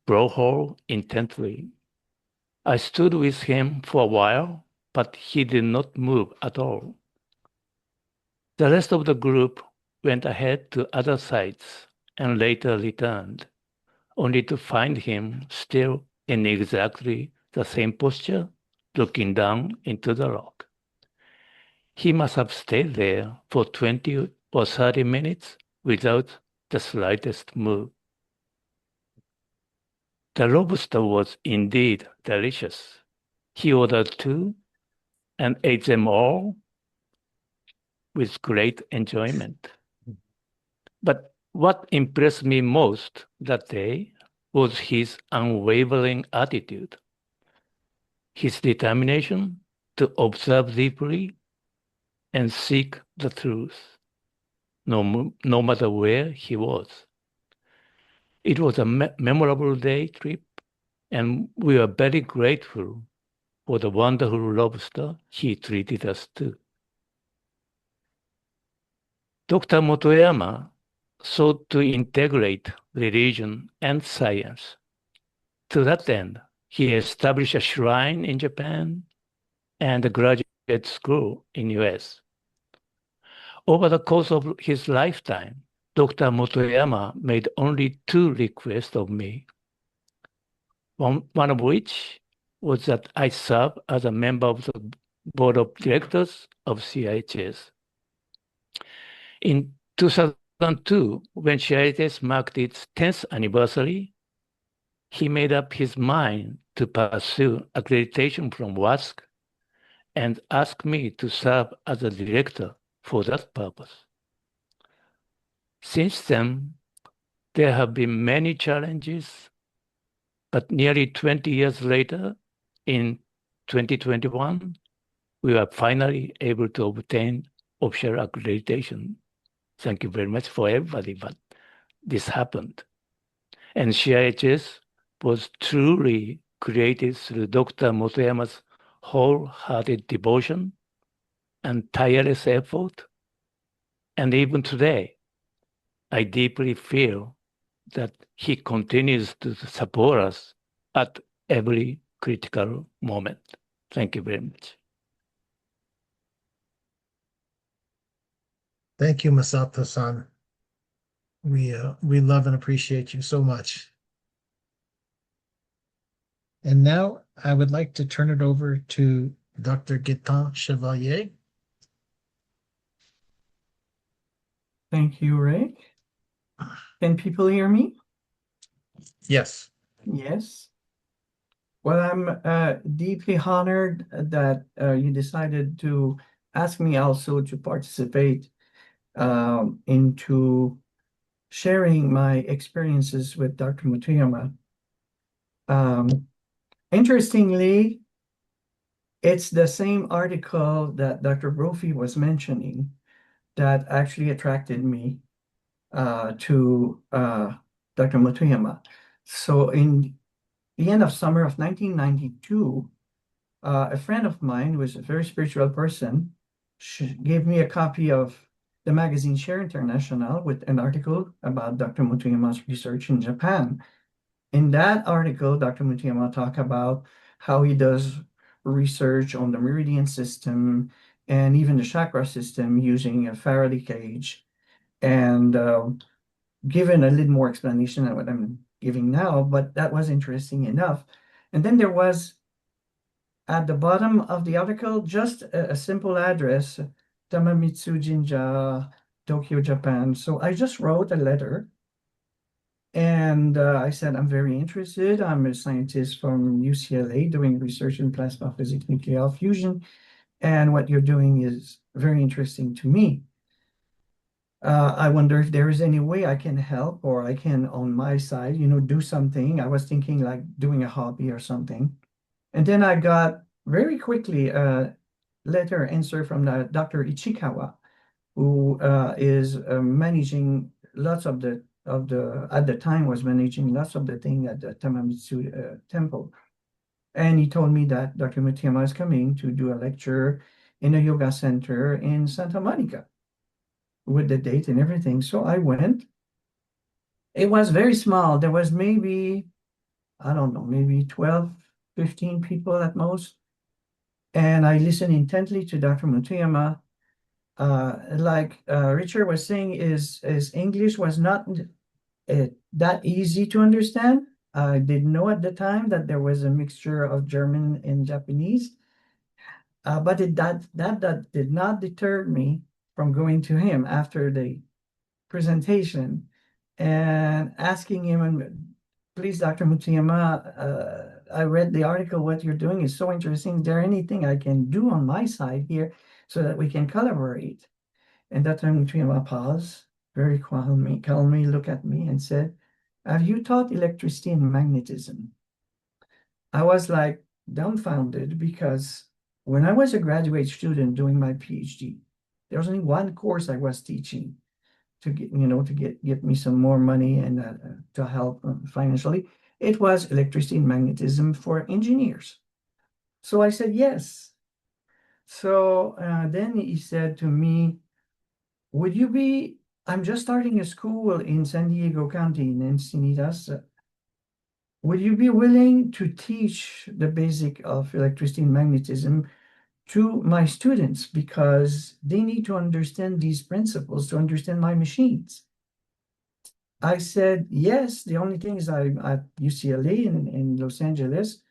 blowhole intently. I stood with him for a while, but he did not move at all. The rest of the group went ahead to other sites and later returned, only to find him still in exactly the same posture, looking down into the rock. He must have stayed there for 20 or 30 minutes without the slightest move. The lobster was indeed delicious. He ordered 2 and ate them all with great enjoyment. But what impressed me most that day was his unwavering attitude, his determination to observe deeply and seek the truth, no matter where he was. It was a memorable day trip, and we were very grateful for the wonderful lobster he treated us to. Dr. Motoyama sought to integrate religion and science. To that end, he established a shrine in Japan and a graduate school in US. Over the course of his lifetime, Dr. Motoyama made only 2 requests of me, one of which was that I serve as a member of the board of directors of CIHS. In 2002, when CIHS marked its 10th anniversary, he made up his mind to pursue accreditation from WASC and asked me to serve as a director for that purpose. Since then, there have been many challenges, but nearly 20 years later, in 2021, we were finally able to obtain official accreditation. Thank you very much for everybody, but this happened. And CIHS was truly created through Dr. Motoyama's wholehearted devotion and tireless effort. And even today, I deeply feel that he continues to support us at every critical moment. Thank you very much. Thank you, Masato-san. We love and appreciate you so much. And now I would like to turn it over to Dr. Gaetan Chevalier. Thank you, Ray. Can people hear me? Yes. Yes. Well, I'm deeply honored that you decided to ask me also to participate into sharing my experiences with Dr. Motoyama. Interestingly, it's the same article that Dr. Brophy was mentioning that actually attracted me to Dr. Motoyama. So in the end of summer of 1992, a friend of mine who was a very spiritual person gave me a copy of the magazine Share International with an article about Dr. Motoyama's research in Japan. In that article, Dr. Motoyama talked about how he does research on the meridian system and even the chakra system using a Faraday cage, and given a little more explanation than what I'm giving now, but that was interesting enough. And then there was at the bottom of the article just a simple address, Tamamitsu Jinja, Tokyo, Japan. So I just wrote a letter and I said, I'm very interested. I'm a scientist from UCLA doing research in plasma physics, nuclear fusion, and what you're doing is very interesting to me. I wonder if there is any way I can help or I can, on my side, do something. I was thinking like doing a hobby or something. And then I got very quickly a letter answer from Dr. Ichikawa, who is managing lots of the at the time was managing lots of the thing at the Tamamitsu temple. And he told me that Dr. Motoyama is coming to do a lecture in a yoga center in Santa Monica with the date and everything. So I went. It was very small. There was maybe, I don't know, maybe 12, 15 people at most. And I listened intently to Dr. Motoyama. Like Richard was saying, his English was not that easy to understand. I didn't know at the time that there was a mixture of German and Japanese. But that did not deter me from going to him after the presentation and asking him, please, Dr. Motoyama, I read the article. What you're doing is so interesting. Is there anything I can do on my side here so that we can collaborate? And Dr. Motoyama paused, very calmly looked at me and said, have you taught electricity and magnetism? I was like dumbfounded because when I was a graduate student doing my PhD, there was only one course I was teaching to get me some more money and to help financially. It was electricity and magnetism for engineers. So I said yes. So then he said to me, I'm just starting a school in San Diego County in Encinitas. Would you be willing to teach the basic of electricity and magnetism to my students because they need to understand these principles to understand my machines? I said, yes. The only thing is I'm at UCLA in Los Angeles.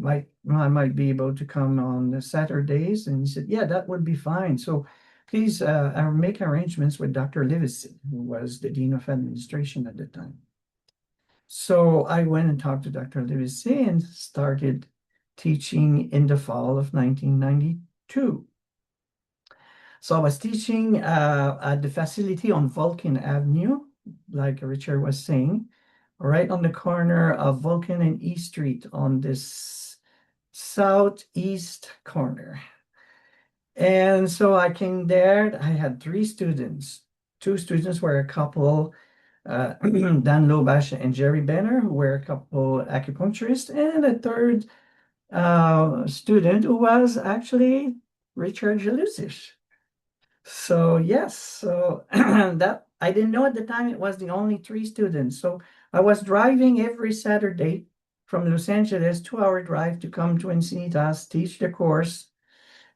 I might be able to come on the Saturdays. And he said, yeah, that would be fine. So please make arrangements with Dr. Livison, who was the Dean of Administration at the time. So I went and talked to Dr. Livison and started teaching in the fall of 1992. So I was teaching at the facility on Vulcan Avenue, like Richard was saying, right on the corner of Vulcan and E Street on this southeast corner. And so I came there. I had 3 students. 2 students were a couple, Dan Lobash and Jerry Benner, who were a couple acupuncturists, and a third student who was actually Richard Jalusic. So yes, so that I didn't know at the time it was the only 3 students. So I was driving every Saturday from Los Angeles, 2-hour drive to come to Encinitas, teach the course.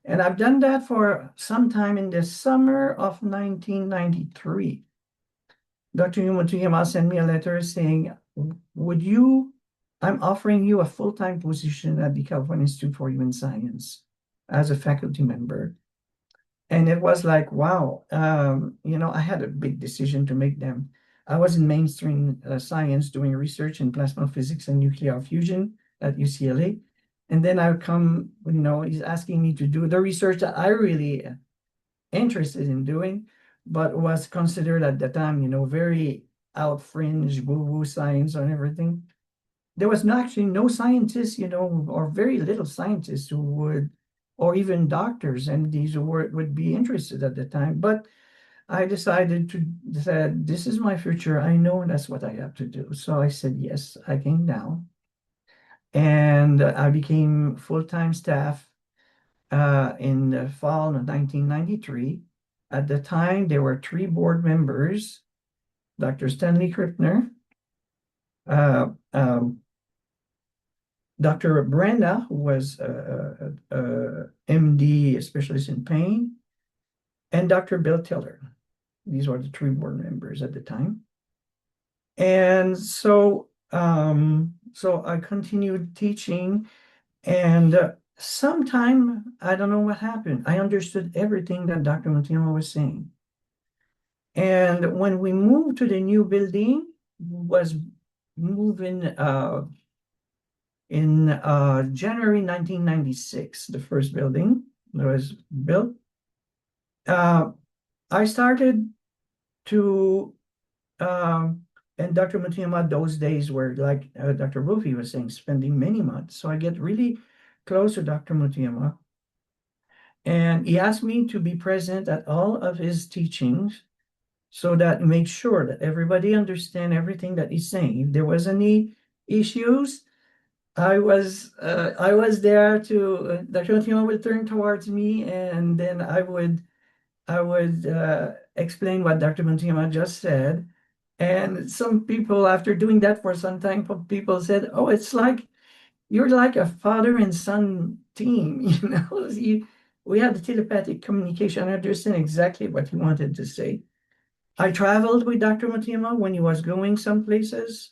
And I've done that for some time in the summer of 1993. Dr. Motoyama sent me a letter saying, I'm offering you a full-time position at the California Institute for Human Science as a faculty member. And it was like, wow, I had a big decision to make them. I was in mainstream science doing research in plasma physics and nuclear fusion at UCLA. And then I come, he's asking me to do the research that I really interested in doing, but was considered at the time, very out fringe, woo-woo science and everything. There was actually no scientists, or very little scientists who would, or even doctors, MDs who would be interested at the time. But I decided that this is my future. I know that's what I have to do. So I said, yes, I came down. And I became full-time staff in the fall of 1993 At the time, there were 3 board members, Dr. Stanley Krippner, Dr. Brenda, who was a MD, a specialist in pain, and Dr. Bill Tiller. These were the 3 board members at the time. And so I continued teaching, and sometime, I don't know what happened. I understood everything that Dr. Motoyama was saying. And when we moved to the new building, was moving in January 1996, the first building that was built. I started to, and Dr. Motoyama, those days were like Dr. Rufi was saying, spending many months. So I get really close to Dr. Motoyama. And he asked me to be present at all of his teachings so that make sure that everybody understand everything that he's saying. If there was any issues, I was there to Dr. Motoyama would turn towards me, and then I would explain what Dr. Motoyama just said. And some people, after doing that for some time, people said, "Oh, it's like you're like a father and son team." We had the telepathic communication. I understand exactly what he wanted to say. I traveled with Dr. Motoyama when he was going some places.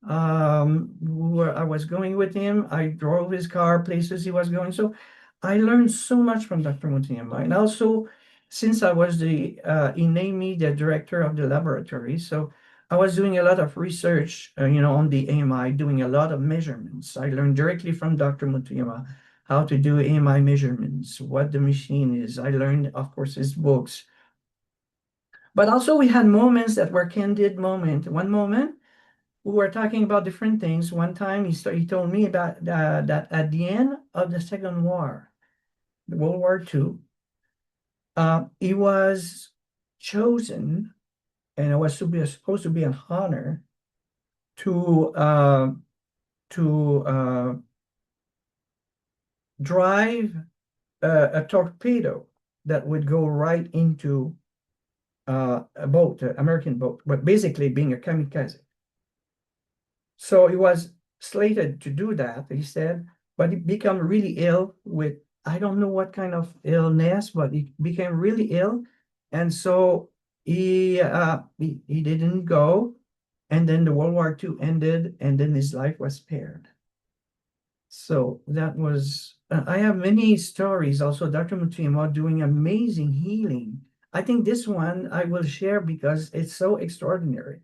Where I was going with him, I drove his car places he was going. So I learned so much from Dr. Motoyama. And also, since I was he named me the director of the laboratory, so I was doing a lot of research, on the AMI, doing a lot of measurements. I learned directly from Dr. Motoyama how to do AMI measurements, what the machine is. I learned, of course, his books. But also we had moments that were candid moments. One moment, we were talking about different things. One time he told me about that at the end of the Second War, World War II, he was chosen, and it was supposed to be an honor to drive a torpedo that would go right into a boat, an American boat, but basically being a kamikaze. So he was slated to do that, he said, but he became really ill with, I don't know what kind of illness, but he became really ill. And so he didn't go. And then the World War II ended, and then his life was spared. So that was, I have many stories also, Dr. Motoyama doing amazing healing. I think this one I will share because it's so extraordinary.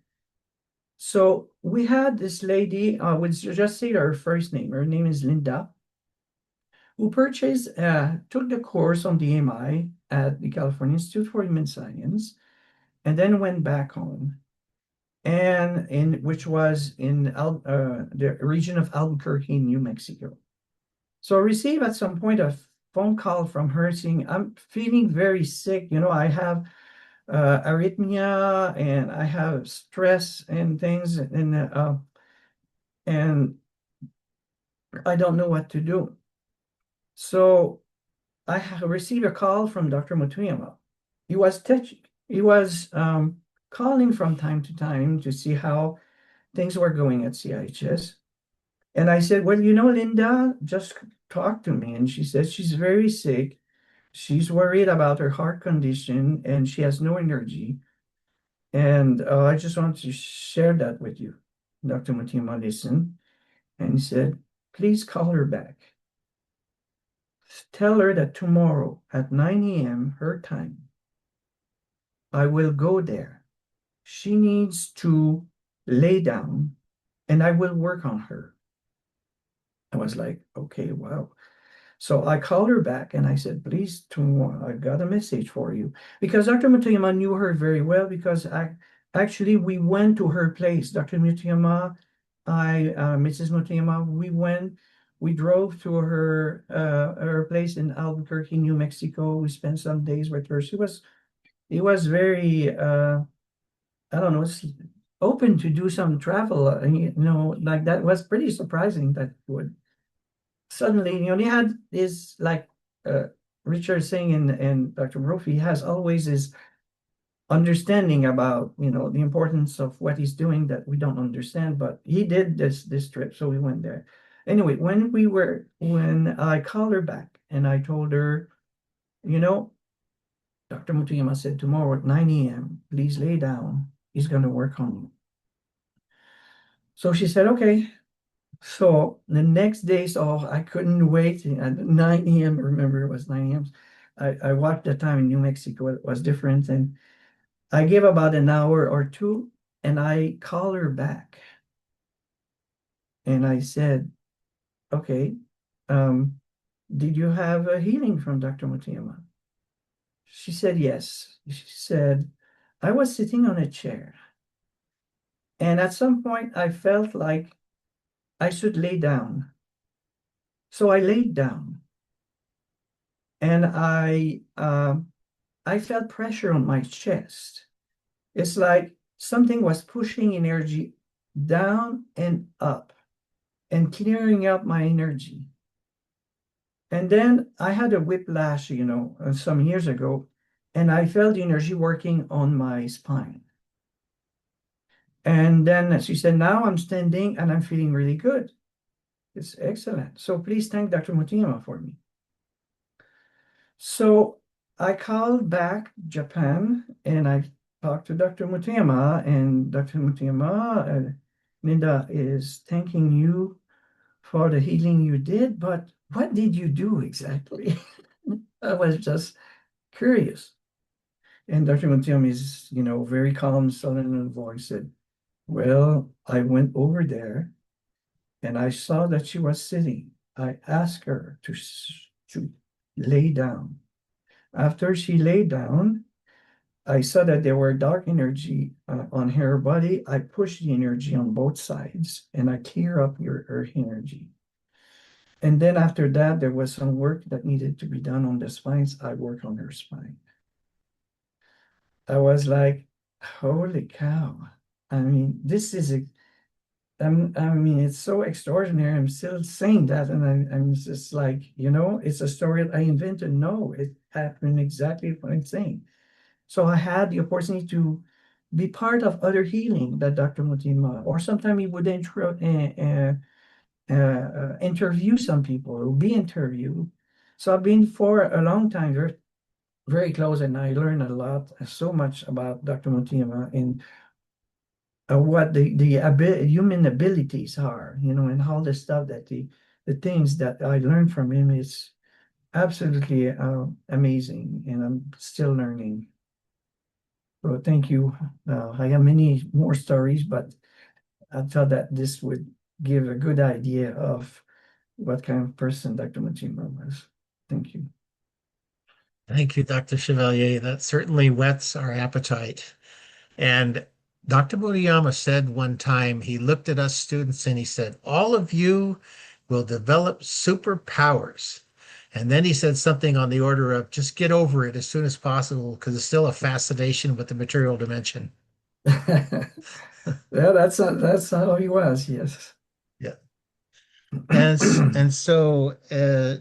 So we had this lady, would just say her first name. Her name is Linda, who took the course on the AMI at the California Institute for Human Science, and then went back home, and which was in the region of Albuquerque, New Mexico. So I received at some point a phone call from her saying, "I'm feeling very sick. I have arrhythmia, and I have stress and things, and I don't know what to do." So I received a call from Dr. Motoyama. He was calling from time to time to see how things were going at CIHS. And I said, "Well, Linda just talked to me." And she said she's very sick. She's worried about her heart condition, and she has no energy. And I just want to share that with you. Dr. Motoyama listened, and he said, "Please call her back. Tell her that tomorrow at 9 a.m. her time, I will go there. She needs to lay down, and I will work on her." I was like, okay, wow. So I called her back and I said, "Please, tomorrow, I got a message for you." Because Dr. Motoyama knew her very well, because actually we went to her place. Dr. Motoyama, Mrs. Motoyama, we drove to her place in Albuquerque, New Mexico. We spent some days with her. It was very, I don't know, open to do some travel, like that was pretty surprising that would suddenly, they had this like Richard is saying and Dr. Brophy has always is understanding about, the importance of what he's doing that we don't understand, but he did this trip, so we went there. Anyway, when I called her back and I told her, Dr. Motoyama said tomorrow at 9 a.m., please lay down. He's going to work on you. So she said, okay. So the next day, so I couldn't wait. At 9 a.m., remember it was 9 a.m. I watched the time in New Mexico, it was different. And I gave about an hour or two, and I called her back. And I said, okay, did you have a healing from Dr. Motoyama? She said, yes. She said, I was sitting on a chair. And at some point, I felt like I should lay down. So I laid down. And I felt pressure on my chest. It's like something was pushing energy down and up and clearing out my energy. And then I had a whiplash, some years ago, and I felt the energy working on my spine. And then she said, now I'm standing and I'm feeling really good. It's excellent. So please thank Dr. Motoyama for me. So I called back Japan and I talked to Dr. Motoyama, and Dr. Motoyama, Linda is thanking you for the healing you did, but what did you do exactly? I was just curious. And Dr. Motoyama is, very calm, sullen voice said, well, I went over there and I saw that she was sitting. I asked her to lay down. After she lay down, I saw that there were dark energy on her body. I pushed the energy on both sides and I clear up her energy. And then after that, there was some work that needed to be done on the spines. I worked on her spine. I was like, holy cow. I mean, it's so extraordinary. I'm still saying that. And I'm just like, it's a story that I invented. No, it happened exactly what I'm saying. So I had the opportunity to be part of other healing that Dr. Motoyama, or sometimes he would interview some people or be interviewed. So I've been for a long time very, very close, and I learned a lot, so much about Dr. Motoyama and what the human abilities are, and all the stuff that the things that I learned from him is absolutely amazing, and I'm still learning. So thank you. I have many more stories, but I thought that this would give a good idea of what kind of person Dr. Motoyama was. Thank you. Thank you, Dr. Chevalier. That certainly whets our appetite. And Dr. Motoyama said one time, he looked at us students and he said, all of you will develop superpowers. And then he said something on the order of just get over it as soon as possible because it's still a fascination with the material dimension. Yeah, that's how he was, yes. Yeah. And so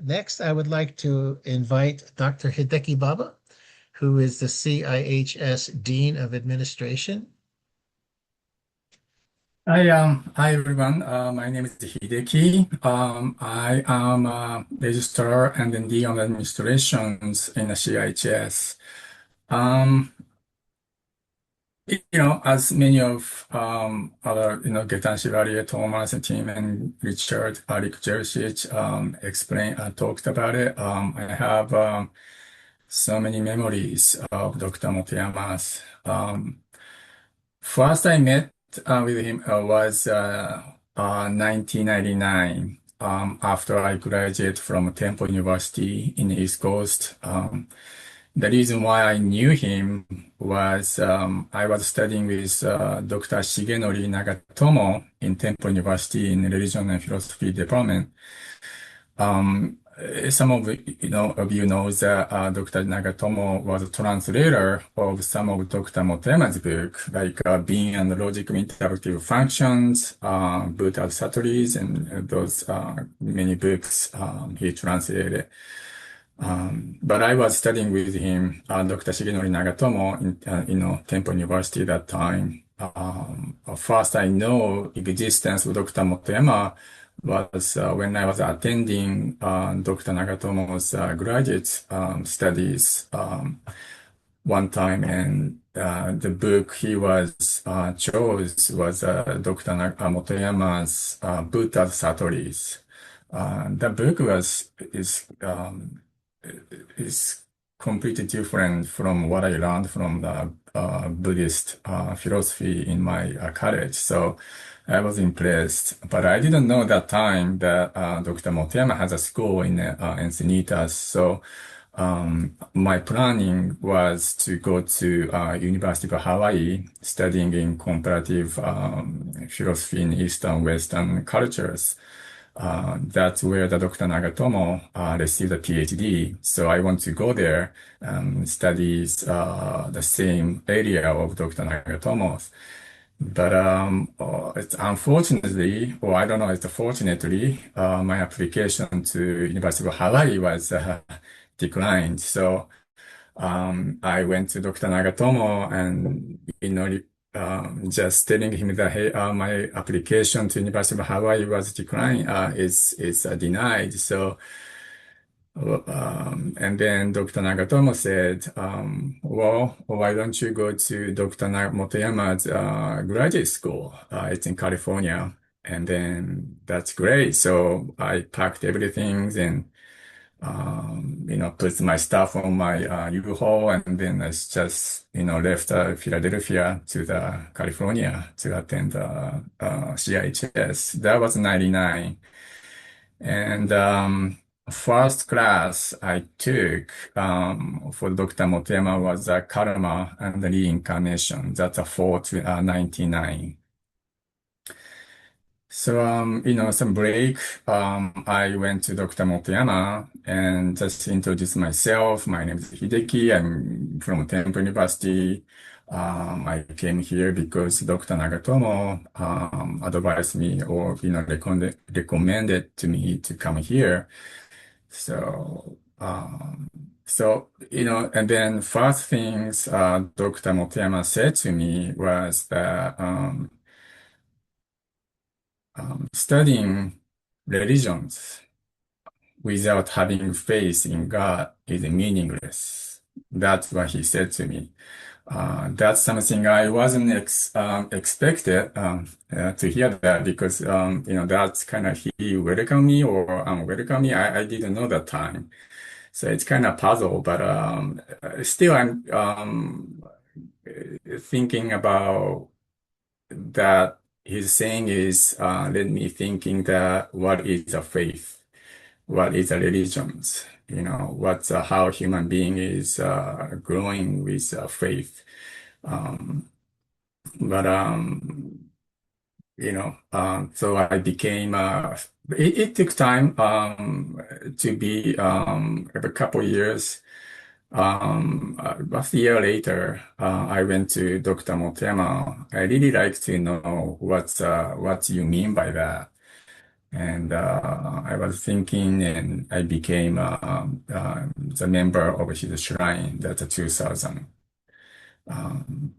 next I would like to invite Dr. Hideki Baba, who is the CIHS Dean of Administration. Hi everyone. My name is Hideki. I am a registrar and then Dean of Administrations in the CIHS. As many of other, Gaetan Chevalier, Thomas and team and Richard, Rick Jersich explained, talked about it. I have so many memories of Dr. Motoyama's. First I met with him was 1999 after I graduated from Temple University in the East Coast. The reason why I knew him was I was studying with Dr. Shigenori Nagatomo in Temple University in Religion and Philosophy Department. Some of you knows that Dr. Nagatomo was a translator of some of Dr. Motoyama's book, like Being and Logical Interactive Functions, Buddha Satori's, and those many books he translated. But I was studying with him, Dr. Shigenori Nagatomo Temple University that time. First, I know existence of Dr. Motoyama was when I was attending Dr. Nagatomo's graduate studies one time, and the book he was chose was Dr. Motoyama's Buddha's Satori's. The book is completely different from what I learned from the Buddhist philosophy in my college. So I was impressed, but I didn't know that time that Dr. Motoyama has a school in Encinitas. So my planning was to go to University of Hawaii, studying in comparative philosophy in Eastern Western cultures. That's where the Dr. Nagatomo received a PhD. So I want to go there and study the same area of Dr. Nagatomo's. But it's unfortunately, or I don't know, it's fortunately, my application to University of Hawaii was declined. So I went to Dr. Nagatomo and, just telling him that, hey, my application to University of Hawaii was declined, is denied. So, and then Dr. Nagatomo said, well, why don't you go to Dr. Motoyama's graduate school? It's in California. And then that's great. So I packed everything and put my stuff on my U-Haul, and then I just, left Philadelphia to the California to attend CIHS. That was 99. And first class I took for Dr. Motoyama was Karma and Reincarnation. That's a 499. So, some break, I went to Dr. Motoyama and just introduced myself. My name is Hideki. I'm from Temple University. I came here because Dr. Nagatomo, advised me or, recommended to me to come here. So, and then first things, Dr. Motoyama said to me was that, studying religions without having faith in God is meaningless. That's what he said to me. That's something I wasn't expected to hear that because that's kind of he welcome me or welcome me. I didn't know that time, so it's kind of puzzle. But still, I'm thinking about that he's saying is let me thinking that what is a faith, what is a religion, what's how human being is growing with faith. But so I became it took time to be a couple years. About a year later, I went to Dr. Motoyama. I really like to know what you mean by that. And I was thinking, and I became the member of his shrine. That's 2000.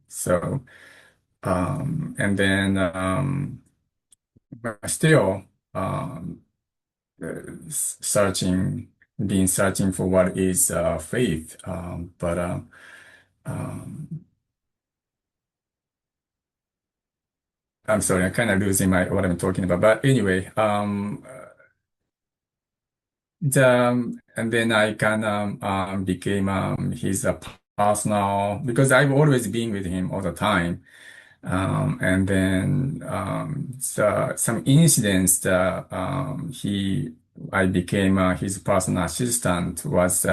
So, and then still been searching for what is faith. But I'm sorry, I'm kind of losing what I'm talking about. But anyway, and then I kind of became his personal because I've always been with him all the time. And then some incidents that I became his personal assistant was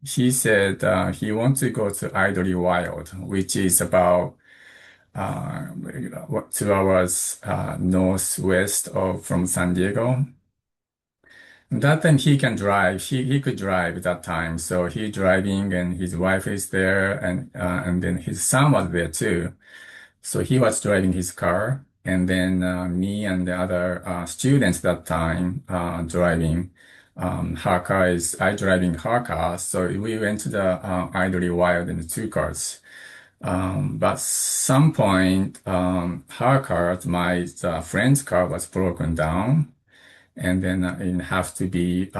he said he wants to go to Idly Wild, which is about 2 hours northwest from San Diego. That time he can drive. He could drive that time, so he driving and his wife is there, and then his son was there too. So he was driving his car, and then me and the other students that time driving. I driving her car. So we went to the Idly Wild in the two cars. But some point, her car, my friend's car was broken down, and then it have to be,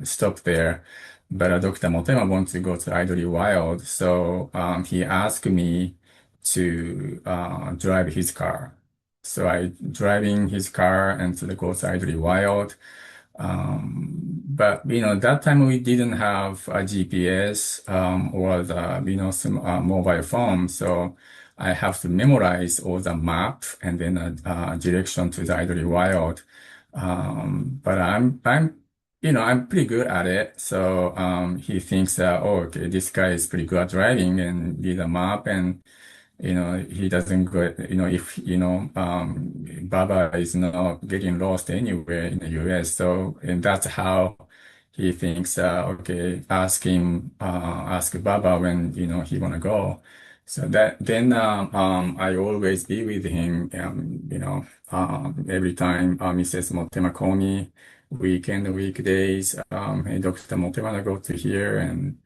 stopped there. But Dr. Motema wants to go to Idly Wild, so he asked me to drive his car. So I driving his car and to the go to Idly Wild. But that time we didn't have a GPS or some mobile phone, so I have to memorize all the map and then direction to the Idle Wild. But I'm pretty good at it. So he thinks that, oh, okay, this guy is pretty good at driving and read the map, and he doesn't go, if, Baba is not getting lost anywhere in the US. So, and that's how he thinks, okay, ask Baba when, he wanna go. So then, I always be with him, every time, Mrs. Motema call me, weekdays, hey, Dr. Motema, go to here, and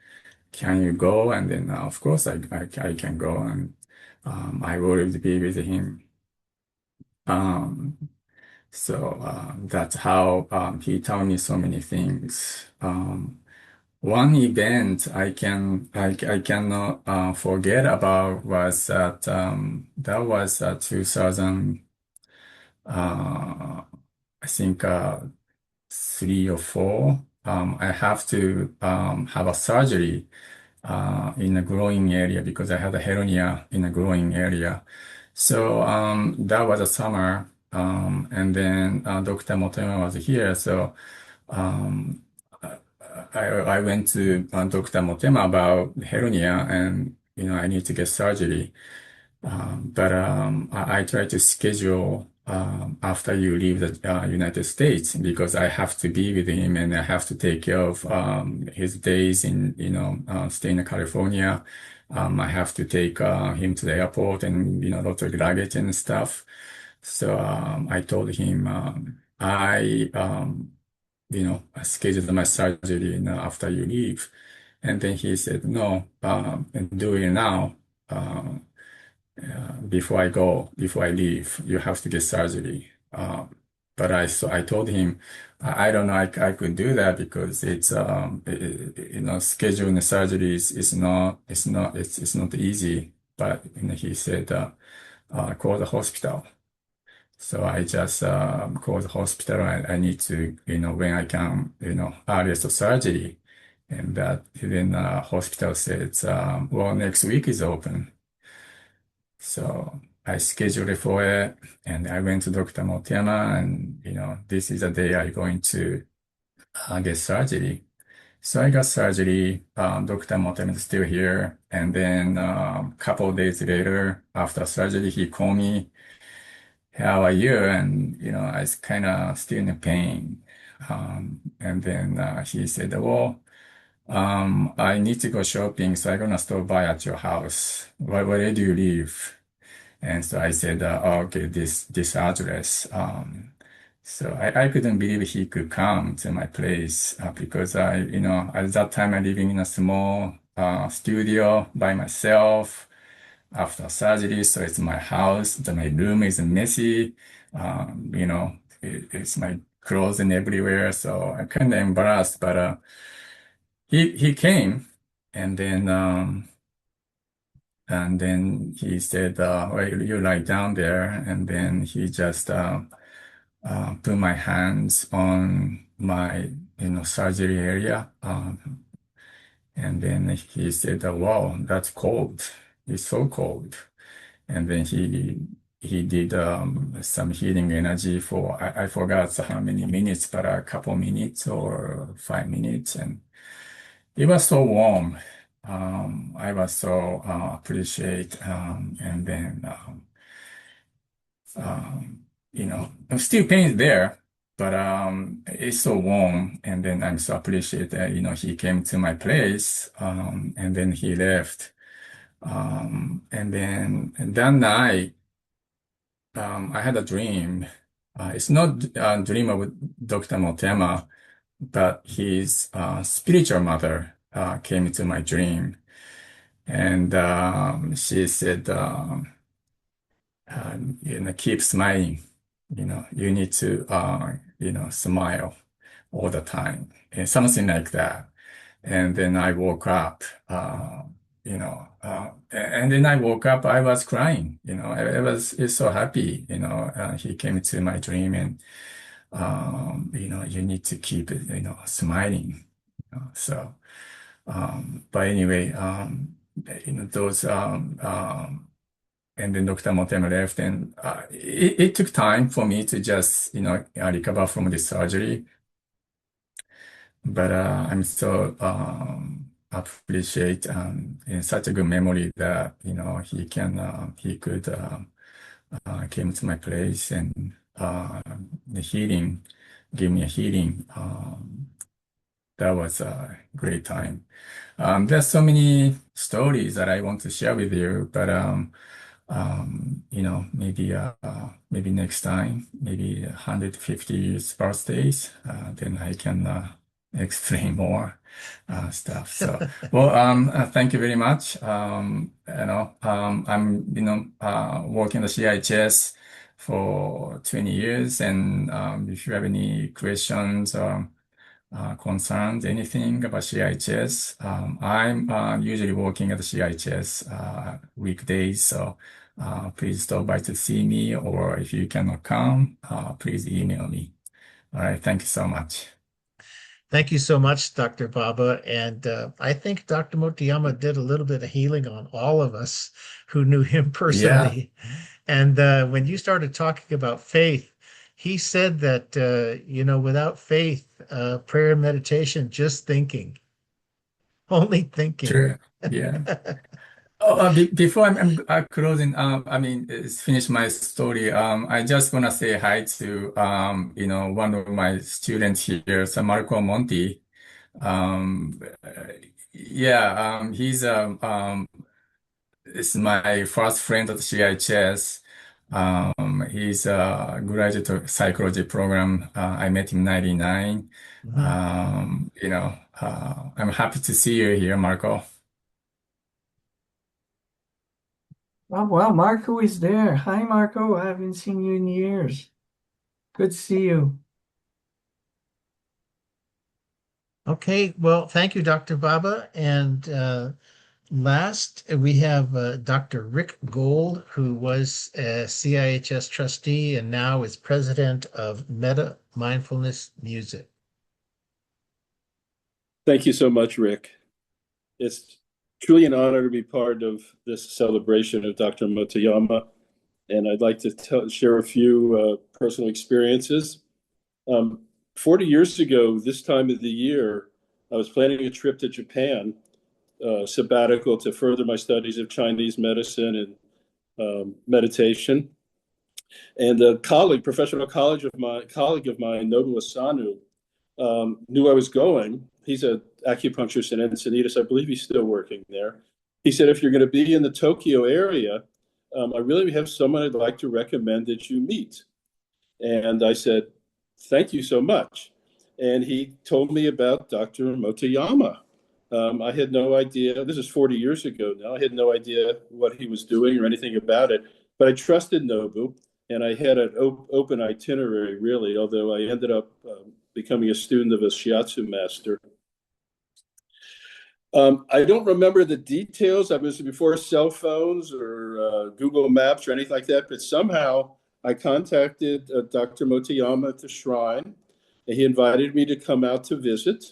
can you go? And then, of course, I can go, and I will be with him. Um, that's how he told me so many things. One event I cannot forget about was that was 2000, I think 3 or 4. I have to have a surgery in a growing area because I had a hernia in a growing area. So that was a summer, and then Dr. Motoyama was here. So um, I went to Dr. Motema about hernia, and I need to get surgery. But I try to schedule after you leave the United States because I have to be with him and I have to take care of his days in, staying in California. I have to take him to the airport and, lots of luggage and stuff. So I told him I scheduled my surgery after you leave. And then he said, no, do it now. Before I leave, you have to get surgery. But I told him, I don't know, I could do that because it's, scheduling the surgery it's not easy. But, he said, call the hospital. So I just, called the hospital. I need to, when I can, earliest surgery. And then, hospital said, well, next week is open. So I scheduled it for it, and I went to Dr. Motoyama, and this is the day I'm going to get surgery. So I got surgery. Dr. Motoyama is still here, and then couple of days later, after surgery, he called me, "How are you?" And I was kind of still in pain. And then he said, "Well, I need to go shopping, so I'm gonna stop by at your house. Where do you live?" And so I said, oh, okay, this address. So I couldn't believe he could come to my place because at that time I'm living in a small studio by myself after surgery. So it's my house. My room is messy. It's my clothes and everywhere. So I'm kind of embarrassed, but he came, and then. And then he said, well, you lie down there. And then he just put my hands on my, surgery area. And then he said, wow, that's cold. It's so cold. And then he did some healing energy for, I forgot how many minutes, but a couple minutes or 5 minutes. And it was so warm. I was so appreciate, and then still pain is there, but it's so warm, and then I'm so appreciate that he came to my place, and then he left, and then that night, I had a dream. it's not a dream of Dr. Motoyama, but his spiritual mother came into my dream. And she said, keep smiling. You need to, smile all the time, and something like that. And then I woke up, and then I woke up, I was crying, it's so happy, he came to my dream and, you need to keep, smiling. So, but anyway, those, and then Dr. Motoyama left, and it took time for me to just, recover from the surgery. But I'm so appreciate in such a good memory that he could came to my place and the healing gave me a healing. That was a great time. There's so many stories that I want to share with you, but maybe next time, maybe 150 years birthdays, then I can explain more stuff. So, well, thank you very much. I'm working at CIHS for 20 years, and if you have any questions or concerns, anything about CIHS. I'm usually working at the CIHS weekdays, so please stop by to see me, or if you cannot come, please email me. All right, thank you so much. Thank you so much, Dr. Baba. And I think Dr. Motoyama did a little bit of healing on all of us who knew him Yeah, personally. And when you started talking about faith, he said that, without faith, prayer and meditation, just thinking, only thinking. sure. Yeah. Oh, before I'm closing, finish my story. I just want to say hi to, one of my students here, so Marco Monti. Um, he's is my first friend at CIHS. He's a graduate psychology program. I met him in 99. Mhm. I'm happy to see you here, Marco. Oh, well, Marco is there. Hi, Marco. I haven't seen you in years. Good to see you. Okay, well, thank you, Dr. Baba. And last, we have Dr. Rick Gold, who was a CIHS trustee and now is president of Meta Mindfulness Music. Thank you so much, Rick. It's truly an honor to be part of this celebration of Dr. Motoyama, and I'd like to share a few personal experiences. 40 years ago, this time of the year, I was planning a trip to Japan, sabbatical to further my studies of Chinese medicine and meditation. And a professional colleague of mine, Nobu Asano, knew I was going. He's an acupuncturist in Encinitas. I believe he's still working there. He said, if you're going to be in the Tokyo area, I really have someone I'd like to recommend that you meet. And I said, thank you so much. And he told me about Dr. Motoyama. I had no idea. This is 40 years ago now. I had no idea what he was doing or anything about it. But I trusted Nobu, and I had an open itinerary, really, although I ended up becoming a student of a shiatsu master. I don't remember the details. I was before cell phones or Google Maps or anything like that, but somehow I contacted Dr. Motoyama at the shrine, and he invited me to come out to visit,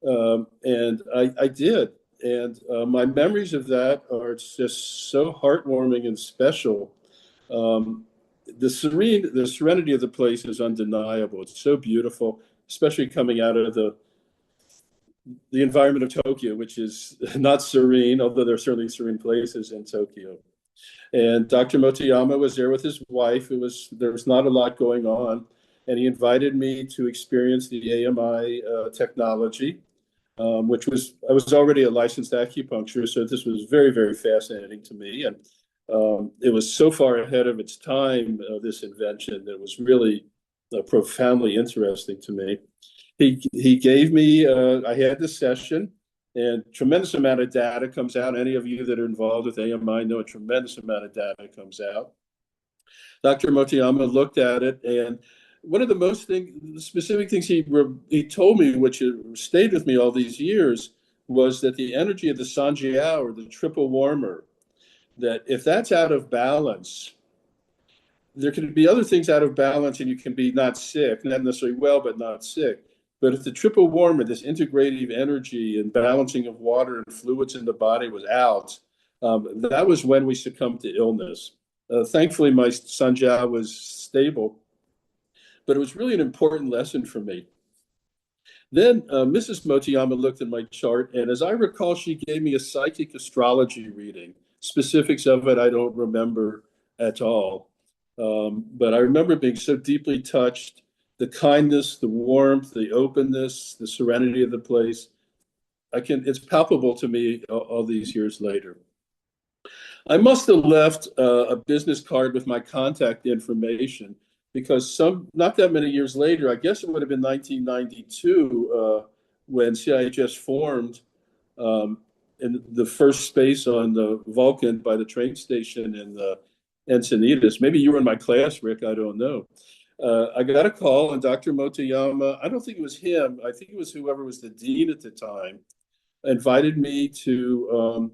and I did. And my memories of that are just so heartwarming and special. The serenity of the place is undeniable. It's so beautiful, especially coming out of the environment of Tokyo, which is not serene, although there are certainly serene places in Tokyo. And Dr. Motoyama was there with his wife. There was not a lot going on, and he invited me to experience the AMI technology, which I was already a licensed acupuncturist, so this was very, very fascinating to me. And it was so far ahead of its time, this invention, that it was really profoundly interesting to me. He gave me, I had this session, and tremendous amount of data comes out. Any of you that are involved with AMI know a tremendous amount of data comes out. Dr. Motoyama looked at it, and one of the most specific things he told me, which stayed with me all these years, was that the energy of the Sanjiao, or the triple warmer, that if that's out of balance, there can be other things out of balance and you can be not sick, not necessarily well, but not sick. But if the triple warmer, this integrative energy and balancing of water and fluids in the body was out, that was when we succumbed to illness. Thankfully, my Sanjiao was stable, but it was really an important lesson for me. Then Mrs. Motoyama looked at my chart, and as I recall, she gave me a psychic astrology reading. Specifics of it, I don't remember at all. But I remember being so deeply touched, the kindness, the warmth, the openness, the serenity of the place. It's palpable to me all these years later. I must have left a business card with my contact information because not that many years later, I guess it would have been 1992 when CIHS formed in the first space on the Vulcan by the train station in Encinitas. Maybe you were in my class, Rick, I don't know. I got a call, and Dr. Motoyama, I don't think it was him, I think it was whoever was the dean at the time, invited me to,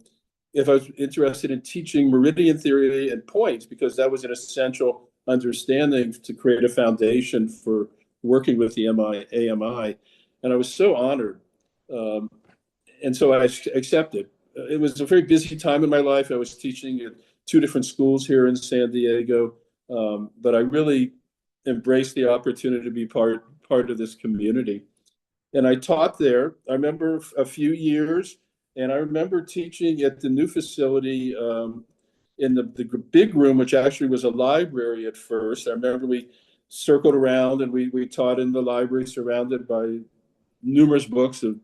if I was interested in teaching meridian theory and points, because that was an essential understanding to create a foundation for working with the AMI. And I was so honored. And so I accepted. It was a very busy time in my life. I was teaching at 2 different schools here in San Diego, but I really embraced the opportunity to be part of this community. And I taught there. I remember a few years, and I remember teaching at the new facility in the big room, which actually was a library at first. I remember we circled around and we taught in the library, surrounded by numerous books of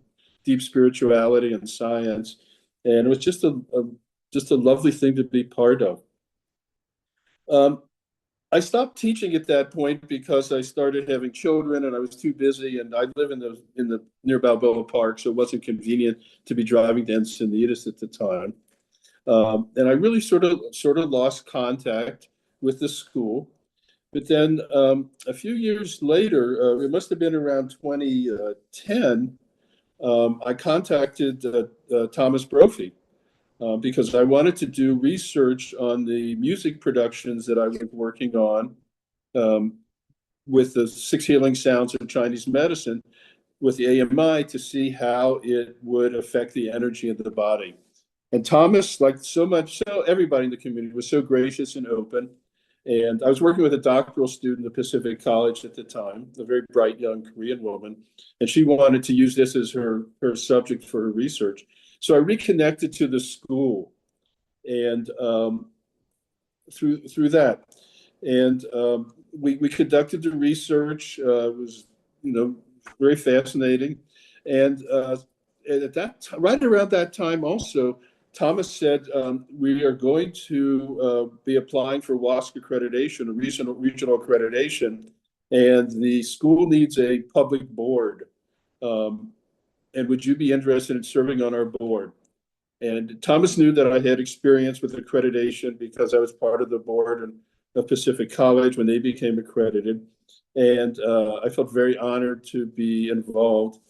deep spirituality and science. And it was just a lovely thing to be part of. I stopped teaching at that point because I started having children and I was too busy, and I live in the near Balboa Park, so it wasn't convenient to be driving to Encinitas at the time. And I really sort of lost contact with the school. But then a few years later, it must have been around 2010, I contacted Thomas Brophy because I wanted to do research on the music productions that I was working on with the 6 healing sounds of Chinese medicine with the AMI to see how it would affect the energy of the body. And Thomas, like so everybody in the community, was so gracious and open. And I was working with a doctoral student at Pacific College at the time, a very bright young Korean woman, and she wanted to use this as her subject for her research. So I reconnected to the school, and through that, and we conducted the research. It was very fascinating, and at right around that time also, Thomas said, we are going to be applying for WASC accreditation, a regional accreditation, and the school needs a public board. And would you be interested in serving on our board? And Thomas knew that I had experience with accreditation because I was part of the board of Pacific College when they became accredited. And I felt very honored to be involved.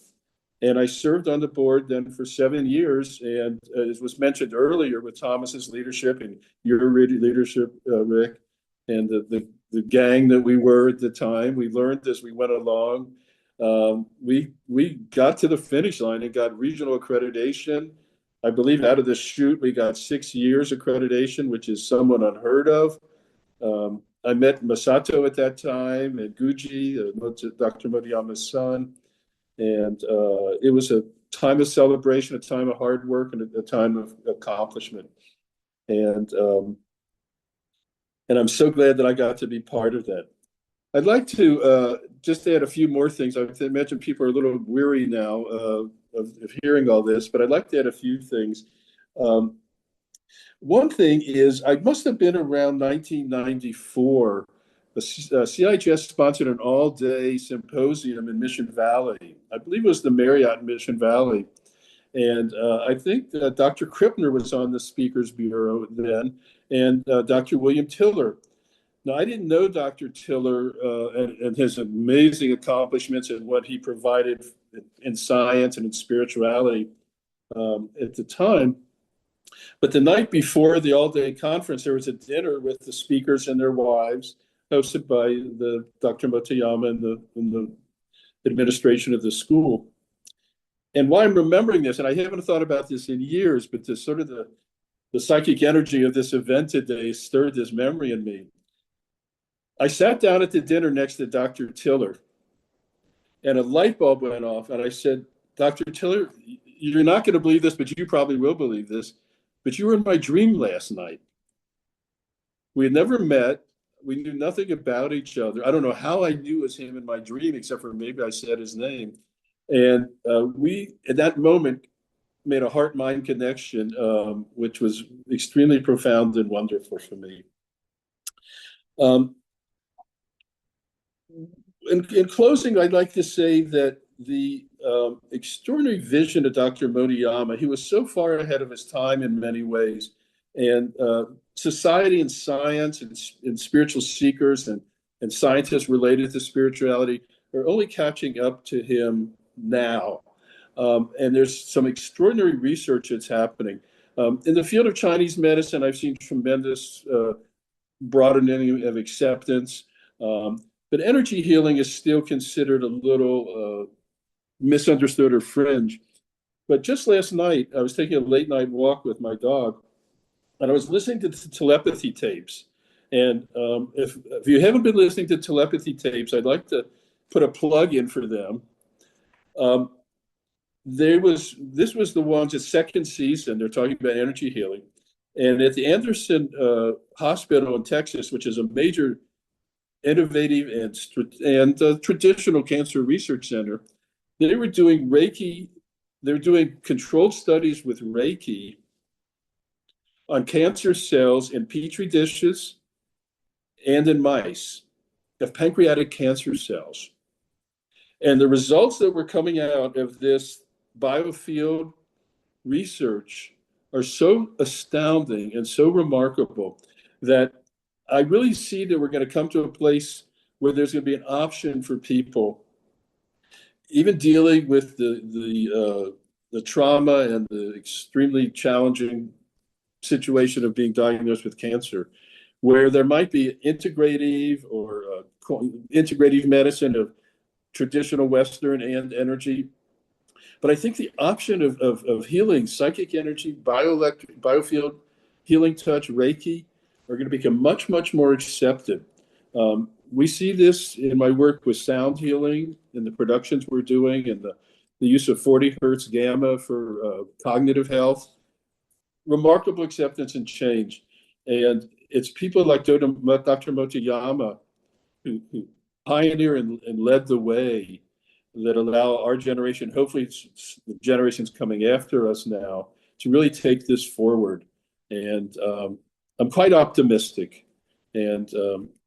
And I served on the board then for 7 years. And as was mentioned earlier, with Thomas's leadership and your leadership, Rick, and the gang that we were at the time, we learned as we went along. We got to the finish line and got regional accreditation. I believe out of the chute, we got 6 years accreditation, which is somewhat unheard of. I met Masato at that time and Guji, Dr. Motoyama's son. And it was a time of celebration, a time of hard work, and a time of accomplishment. And I'm so glad that I got to be part of that. I'd like to just add a few more things. I imagine people are a little weary now of hearing all this, but I'd like to add a few things. One thing is, I must have been around 1994 CIHS sponsored an all-day symposium in Mission Valley. I believe it was the Marriott in Mission Valley. And I think Dr. Krippner was on the Speakers Bureau then, and Dr. William Tiller. Now, I didn't know Dr. Tiller and his amazing accomplishments and what he provided in science and in spirituality at the time. But the night before the all-day conference, there was a dinner with the speakers and their wives, hosted by the Dr. Motoyama and the administration of the school. And why I'm remembering this, and I haven't thought about this in years, but the sort of the psychic energy of this event today stirred this memory in me. I sat down at the dinner next to Dr. Tiller, and a light bulb went off, and I said, Dr. Tiller, you're not going to believe this, but you probably will believe this, but you were in my dream last night. We had never met. We knew nothing about each other. I don't know how I knew it was him in my dream, except for maybe I said his name. And we, at that moment, made a heart-mind connection, which was extremely profound and wonderful for me. In closing, I'd like to say that the extraordinary vision of Dr. Motoyama, he was so far ahead of his time in many ways. And society and science and spiritual seekers and scientists related to spirituality are only catching up to him now. And there's some extraordinary research that's happening. In the field of Chinese medicine, I've seen tremendous broadening of acceptance. But energy healing is still considered a little misunderstood or fringe. But just last night, I was taking a late night walk with my dog, and I was listening to telepathy tapes. And if you haven't been listening to telepathy tapes, I'd like to put a plug in for them. This was the ones at second season. They're talking about energy healing. And at the Anderson Hospital in Texas, which is a major innovative and traditional cancer research center, they were doing Reiki. They were doing controlled studies with Reiki on cancer cells in petri dishes and in mice of pancreatic cancer cells. And the results that were coming out of this biofield research are so astounding and so remarkable that I really see that we're going to come to a place where there's going to be an option for people, even dealing with the trauma and the extremely challenging situation of being diagnosed with cancer, where there might be integrative or integrative medicine of traditional Western and energy. But I think the option of healing, psychic energy, biofield, healing touch, Reiki, are going to become much, much more accepted. We see this in my work with sound healing, in the productions we're doing, and the use of 40 hertz gamma for cognitive health. Remarkable acceptance and change. And it's people like Dr. Motoyama who pioneer and led the way that allow our generation, hopefully the generations coming after us now, to really take this forward. And I'm quite optimistic. And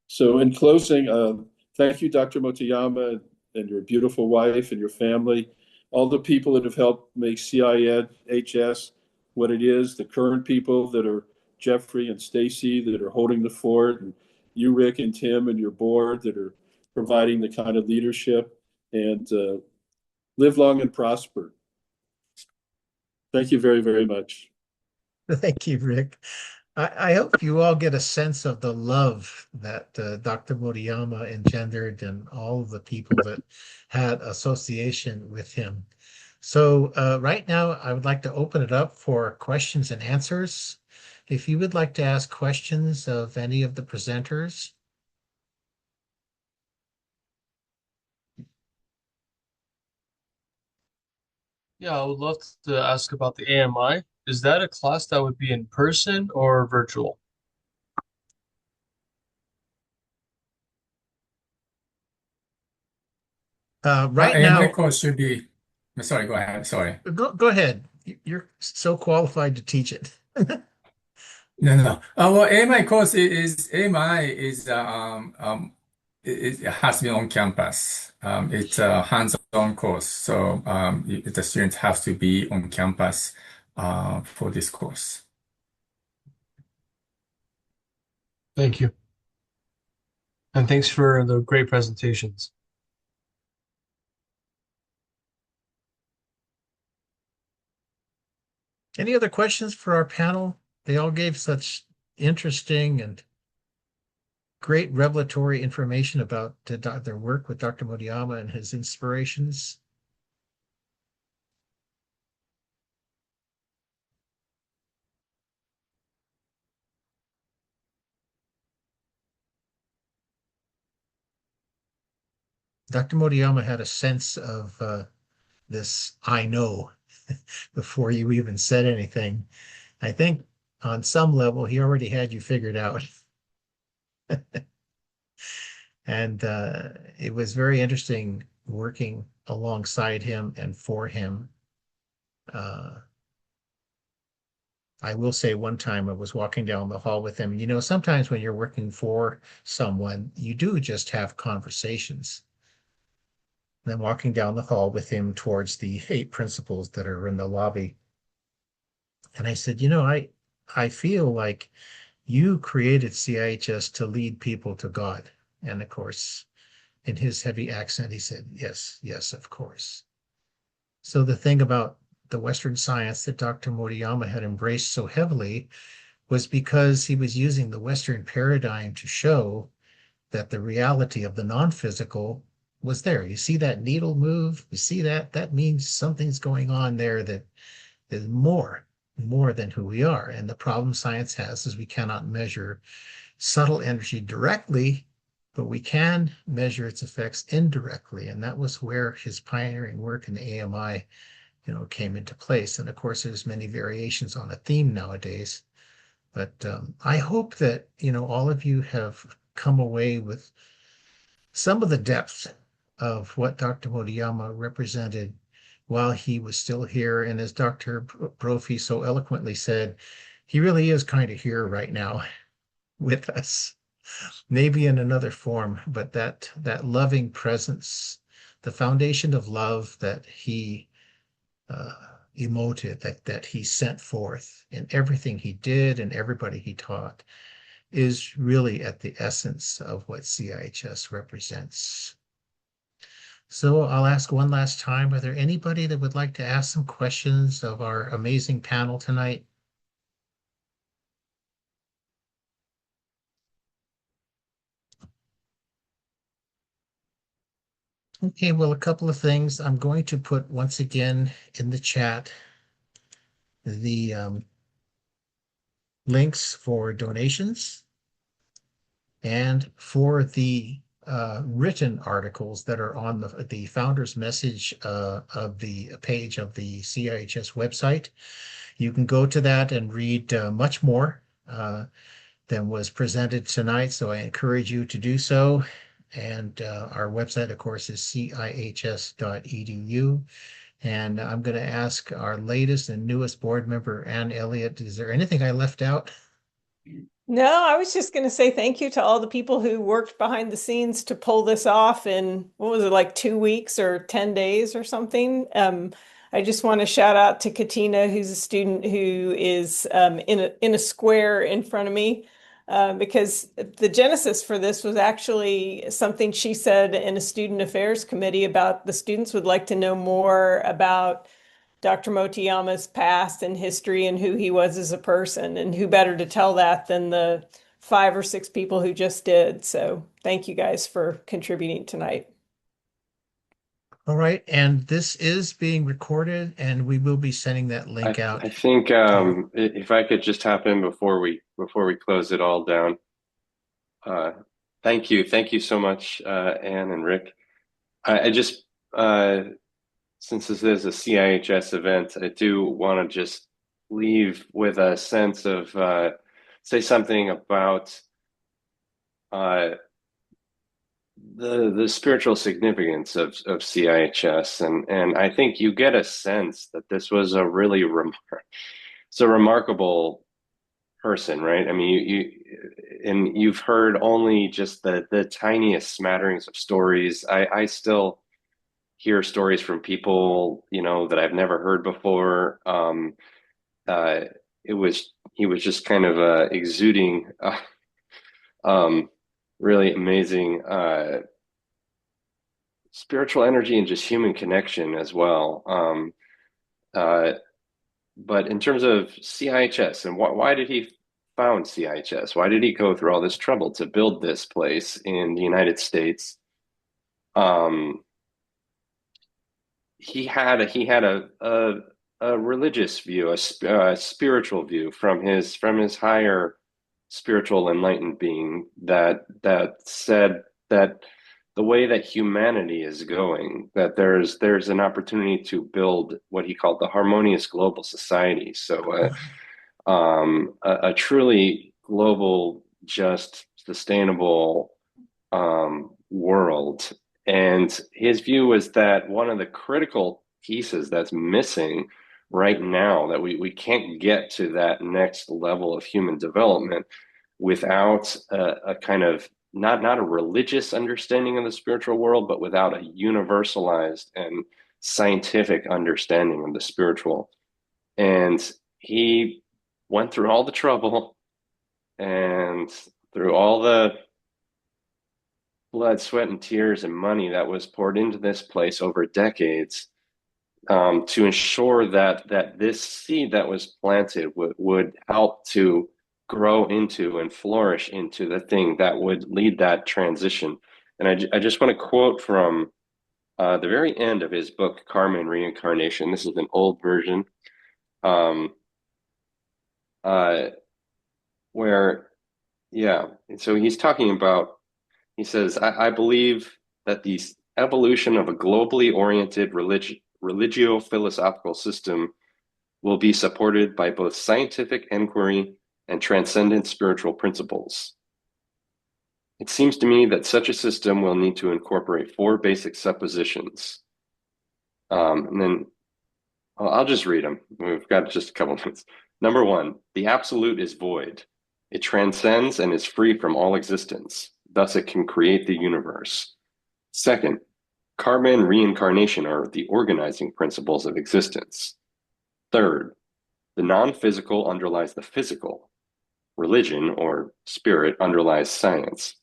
so in closing, thank you, Dr. Motoyama, and your beautiful wife and your family, all the people that have helped make CIHS what it is, the current people that are Jeffrey and Stacy that are holding the fort, and you, Rick, and Tim, and your board that are providing the kind of leadership, and live long and prosper. Thank you very, very much. Thank you, Rick. I hope you all get a sense of the love that Dr. Motoyama engendered and all of the people that had association with him. So right now, I would like to open it up for questions and answers. If you would like to ask questions of any of the presenters. Yeah, I would love to ask about the AMI. Is that a class that would be in person or virtual? Right AMI now, course should be, sorry, go ahead. Sorry. go ahead. You're so qualified to teach it. No, no. Well, AMI course is AMI is it has been on campus. It's a hands-on course, so the students have to be on campus for this course. Thank you. And thanks for the great presentations. Any other questions for our panel? They all gave such interesting and great revelatory information about their work with Dr. Motoyama and his inspirations. Dr. Motoyama had a sense of this I know before you even said anything. I think on some level he already had you figured out. And it was very interesting working alongside him and for him. I will say one time I was walking down the hall with him. You know, sometimes when you're working for someone, you do just have conversations. And then walking down the hall with him towards the 8 principals that are in the lobby. And I said, you know, I feel like you created CIHS to lead people to God. And of course, in his heavy accent, he said, yes, yes, of course. So the thing about the Western science that Dr. Motoyama had embraced so heavily was because he was using the Western paradigm to show that the reality of the non-physical was there. You see that needle move, you see that, that means something's going on there that is more than who we are. And the problem science has is we cannot measure subtle energy directly, but we can measure its effects indirectly. And that was where his pioneering work in the AMI, you know, came into place. And of course, there's many variations on a theme nowadays. But I hope that, you know, all of you have come away with some of the depth of what Dr. Motoyama represented while he was still here. And as Dr. Brophy so eloquently said, he really is kind of here right now with us, maybe in another form, but that loving presence, the foundation of love that he emoted, that he sent forth in everything he did and everybody he taught, is really at the essence of what CIHS represents. So I'll ask one last time, are there anybody that would like to ask some questions of our amazing panel tonight? Okay, well, a couple of things. I'm going to put once again in the chat the links for donations and for the written articles that are on the founder's message of the page of the CIHS website. You can go to that and read much more than was presented tonight, so I encourage you to do so. And our website, of course, is cihs.edu. And I'm going to ask our latest and newest board member, Ann Elliott, is there anything I left out? No, I was just going to say thank you to all the people who worked behind the scenes to pull this off in, what was it, like 2 weeks or 10 days or something. I just want to shout out to Katina, who's a student who is in a square in front of me, because the genesis for this was actually something she said in a student affairs committee about the students would like to know more about Dr. Motoyama's past and history and who he was as a person, and who better to tell that than the 5 or 6 people who just did. So thank you guys for contributing tonight. All right, and this is being recorded, and we will be sending that link out. I think if I could just hop in before we close it all down. Thank you so much, Anne and Rick. I just since this is a CIHS event, I do want to just leave with a sense of say something about the spiritual significance of CIHS, and I think you get a sense that this was a really remarkable person, right? I mean, and you've heard only just the tiniest smatterings of stories. I still hear stories from people, that I've never heard before. Uh, it was He was just kind of exuding um, really amazing spiritual energy and just human connection as well. Uh, but in terms of CIHS and why did he found CIHS? Why did he go through all this trouble to build this place in the United States? Um, he had a religious view, a spiritual view from his higher spiritual enlightened being that said that the way that humanity is going, that there's an opportunity to build what he called the harmonious global society. So a truly global, just sustainable world. And his view was that one of the critical pieces that's missing right now, that we can't get to that next level of human development without a kind of not a religious understanding of the spiritual world, but without a universalized and scientific understanding of the spiritual. And he went through all the trouble and through all the blood, sweat, and tears and money that was poured into this place over decades, to ensure that this seed that was planted would help to grow into and flourish into the thing that would lead that transition. And I just want to quote from the very end of his book, Karma and Reincarnation. This is an old version, um, uh, where, yeah, so he's talking about, he says, I believe that the evolution of a globally oriented religio-philosophical system will be supported by both scientific inquiry and transcendent spiritual principles. It seems to me that such a system will need to incorporate four basic suppositions. And then I'll just read them. We've got just a couple minutes. Number one, the absolute is void. It transcends and is free from all existence. Thus, it can create the universe. Second, karma and reincarnation are the organizing principles of existence. Third, the non-physical underlies the physical. Religion, or spirit, underlies science.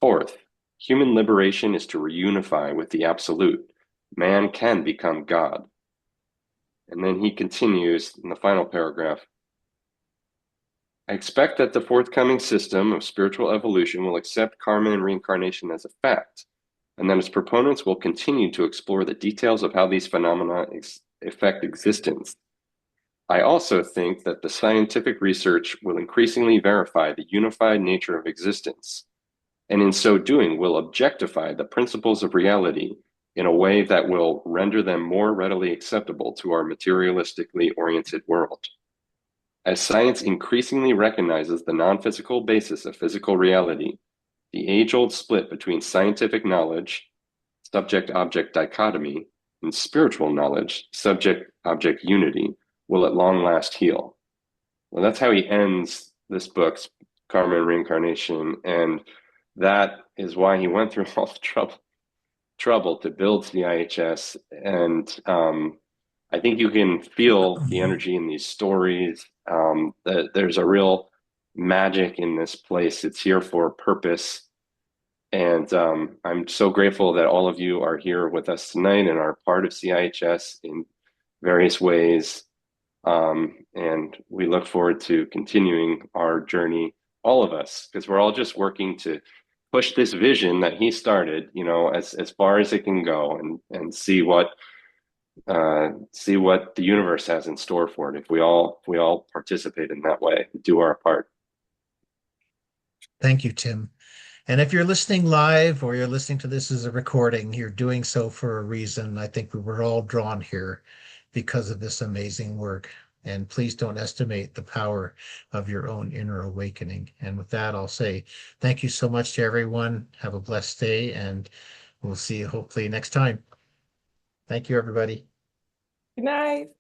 Fourth, human liberation is to reunify with the absolute. Man can become God. And then he continues in the final paragraph. I expect that the forthcoming system of spiritual evolution will accept karma and reincarnation as a fact, and that its proponents will continue to explore the details of how these phenomena affect existence. I also think that the scientific research will increasingly verify the unified nature of existence, and in so doing will objectify the principles of reality in a way that will render them more readily acceptable to our materialistically oriented world. As science increasingly recognizes the non-physical basis of physical reality, the age-old split between scientific knowledge, subject-object dichotomy, and spiritual knowledge, subject-object unity, will at long last heal. Well, that's how he ends this book, Karma and Reincarnation, and that is why he went through all the trouble to build the IHS. And I think you can feel the energy in these stories. There's a real magic in this place. It's here for a purpose. And I'm so grateful that all of you are here with us tonight and are part of CIHS in various ways. And we look forward to continuing our journey, all of us, because we're all just working to push this vision that he started, as far as it can go, and see what the universe has in store for it if we all participate in that way, do our part. Thank you, Tim. And if you're listening live or you're listening to this as a recording, you're doing so for a reason. I think we were all drawn here because of this amazing work. And please don't estimate the power of your own inner awakening. And with that, I'll say thank you so much to everyone. Have a blessed day, and we'll see you hopefully next time. Thank you, everybody. Good night.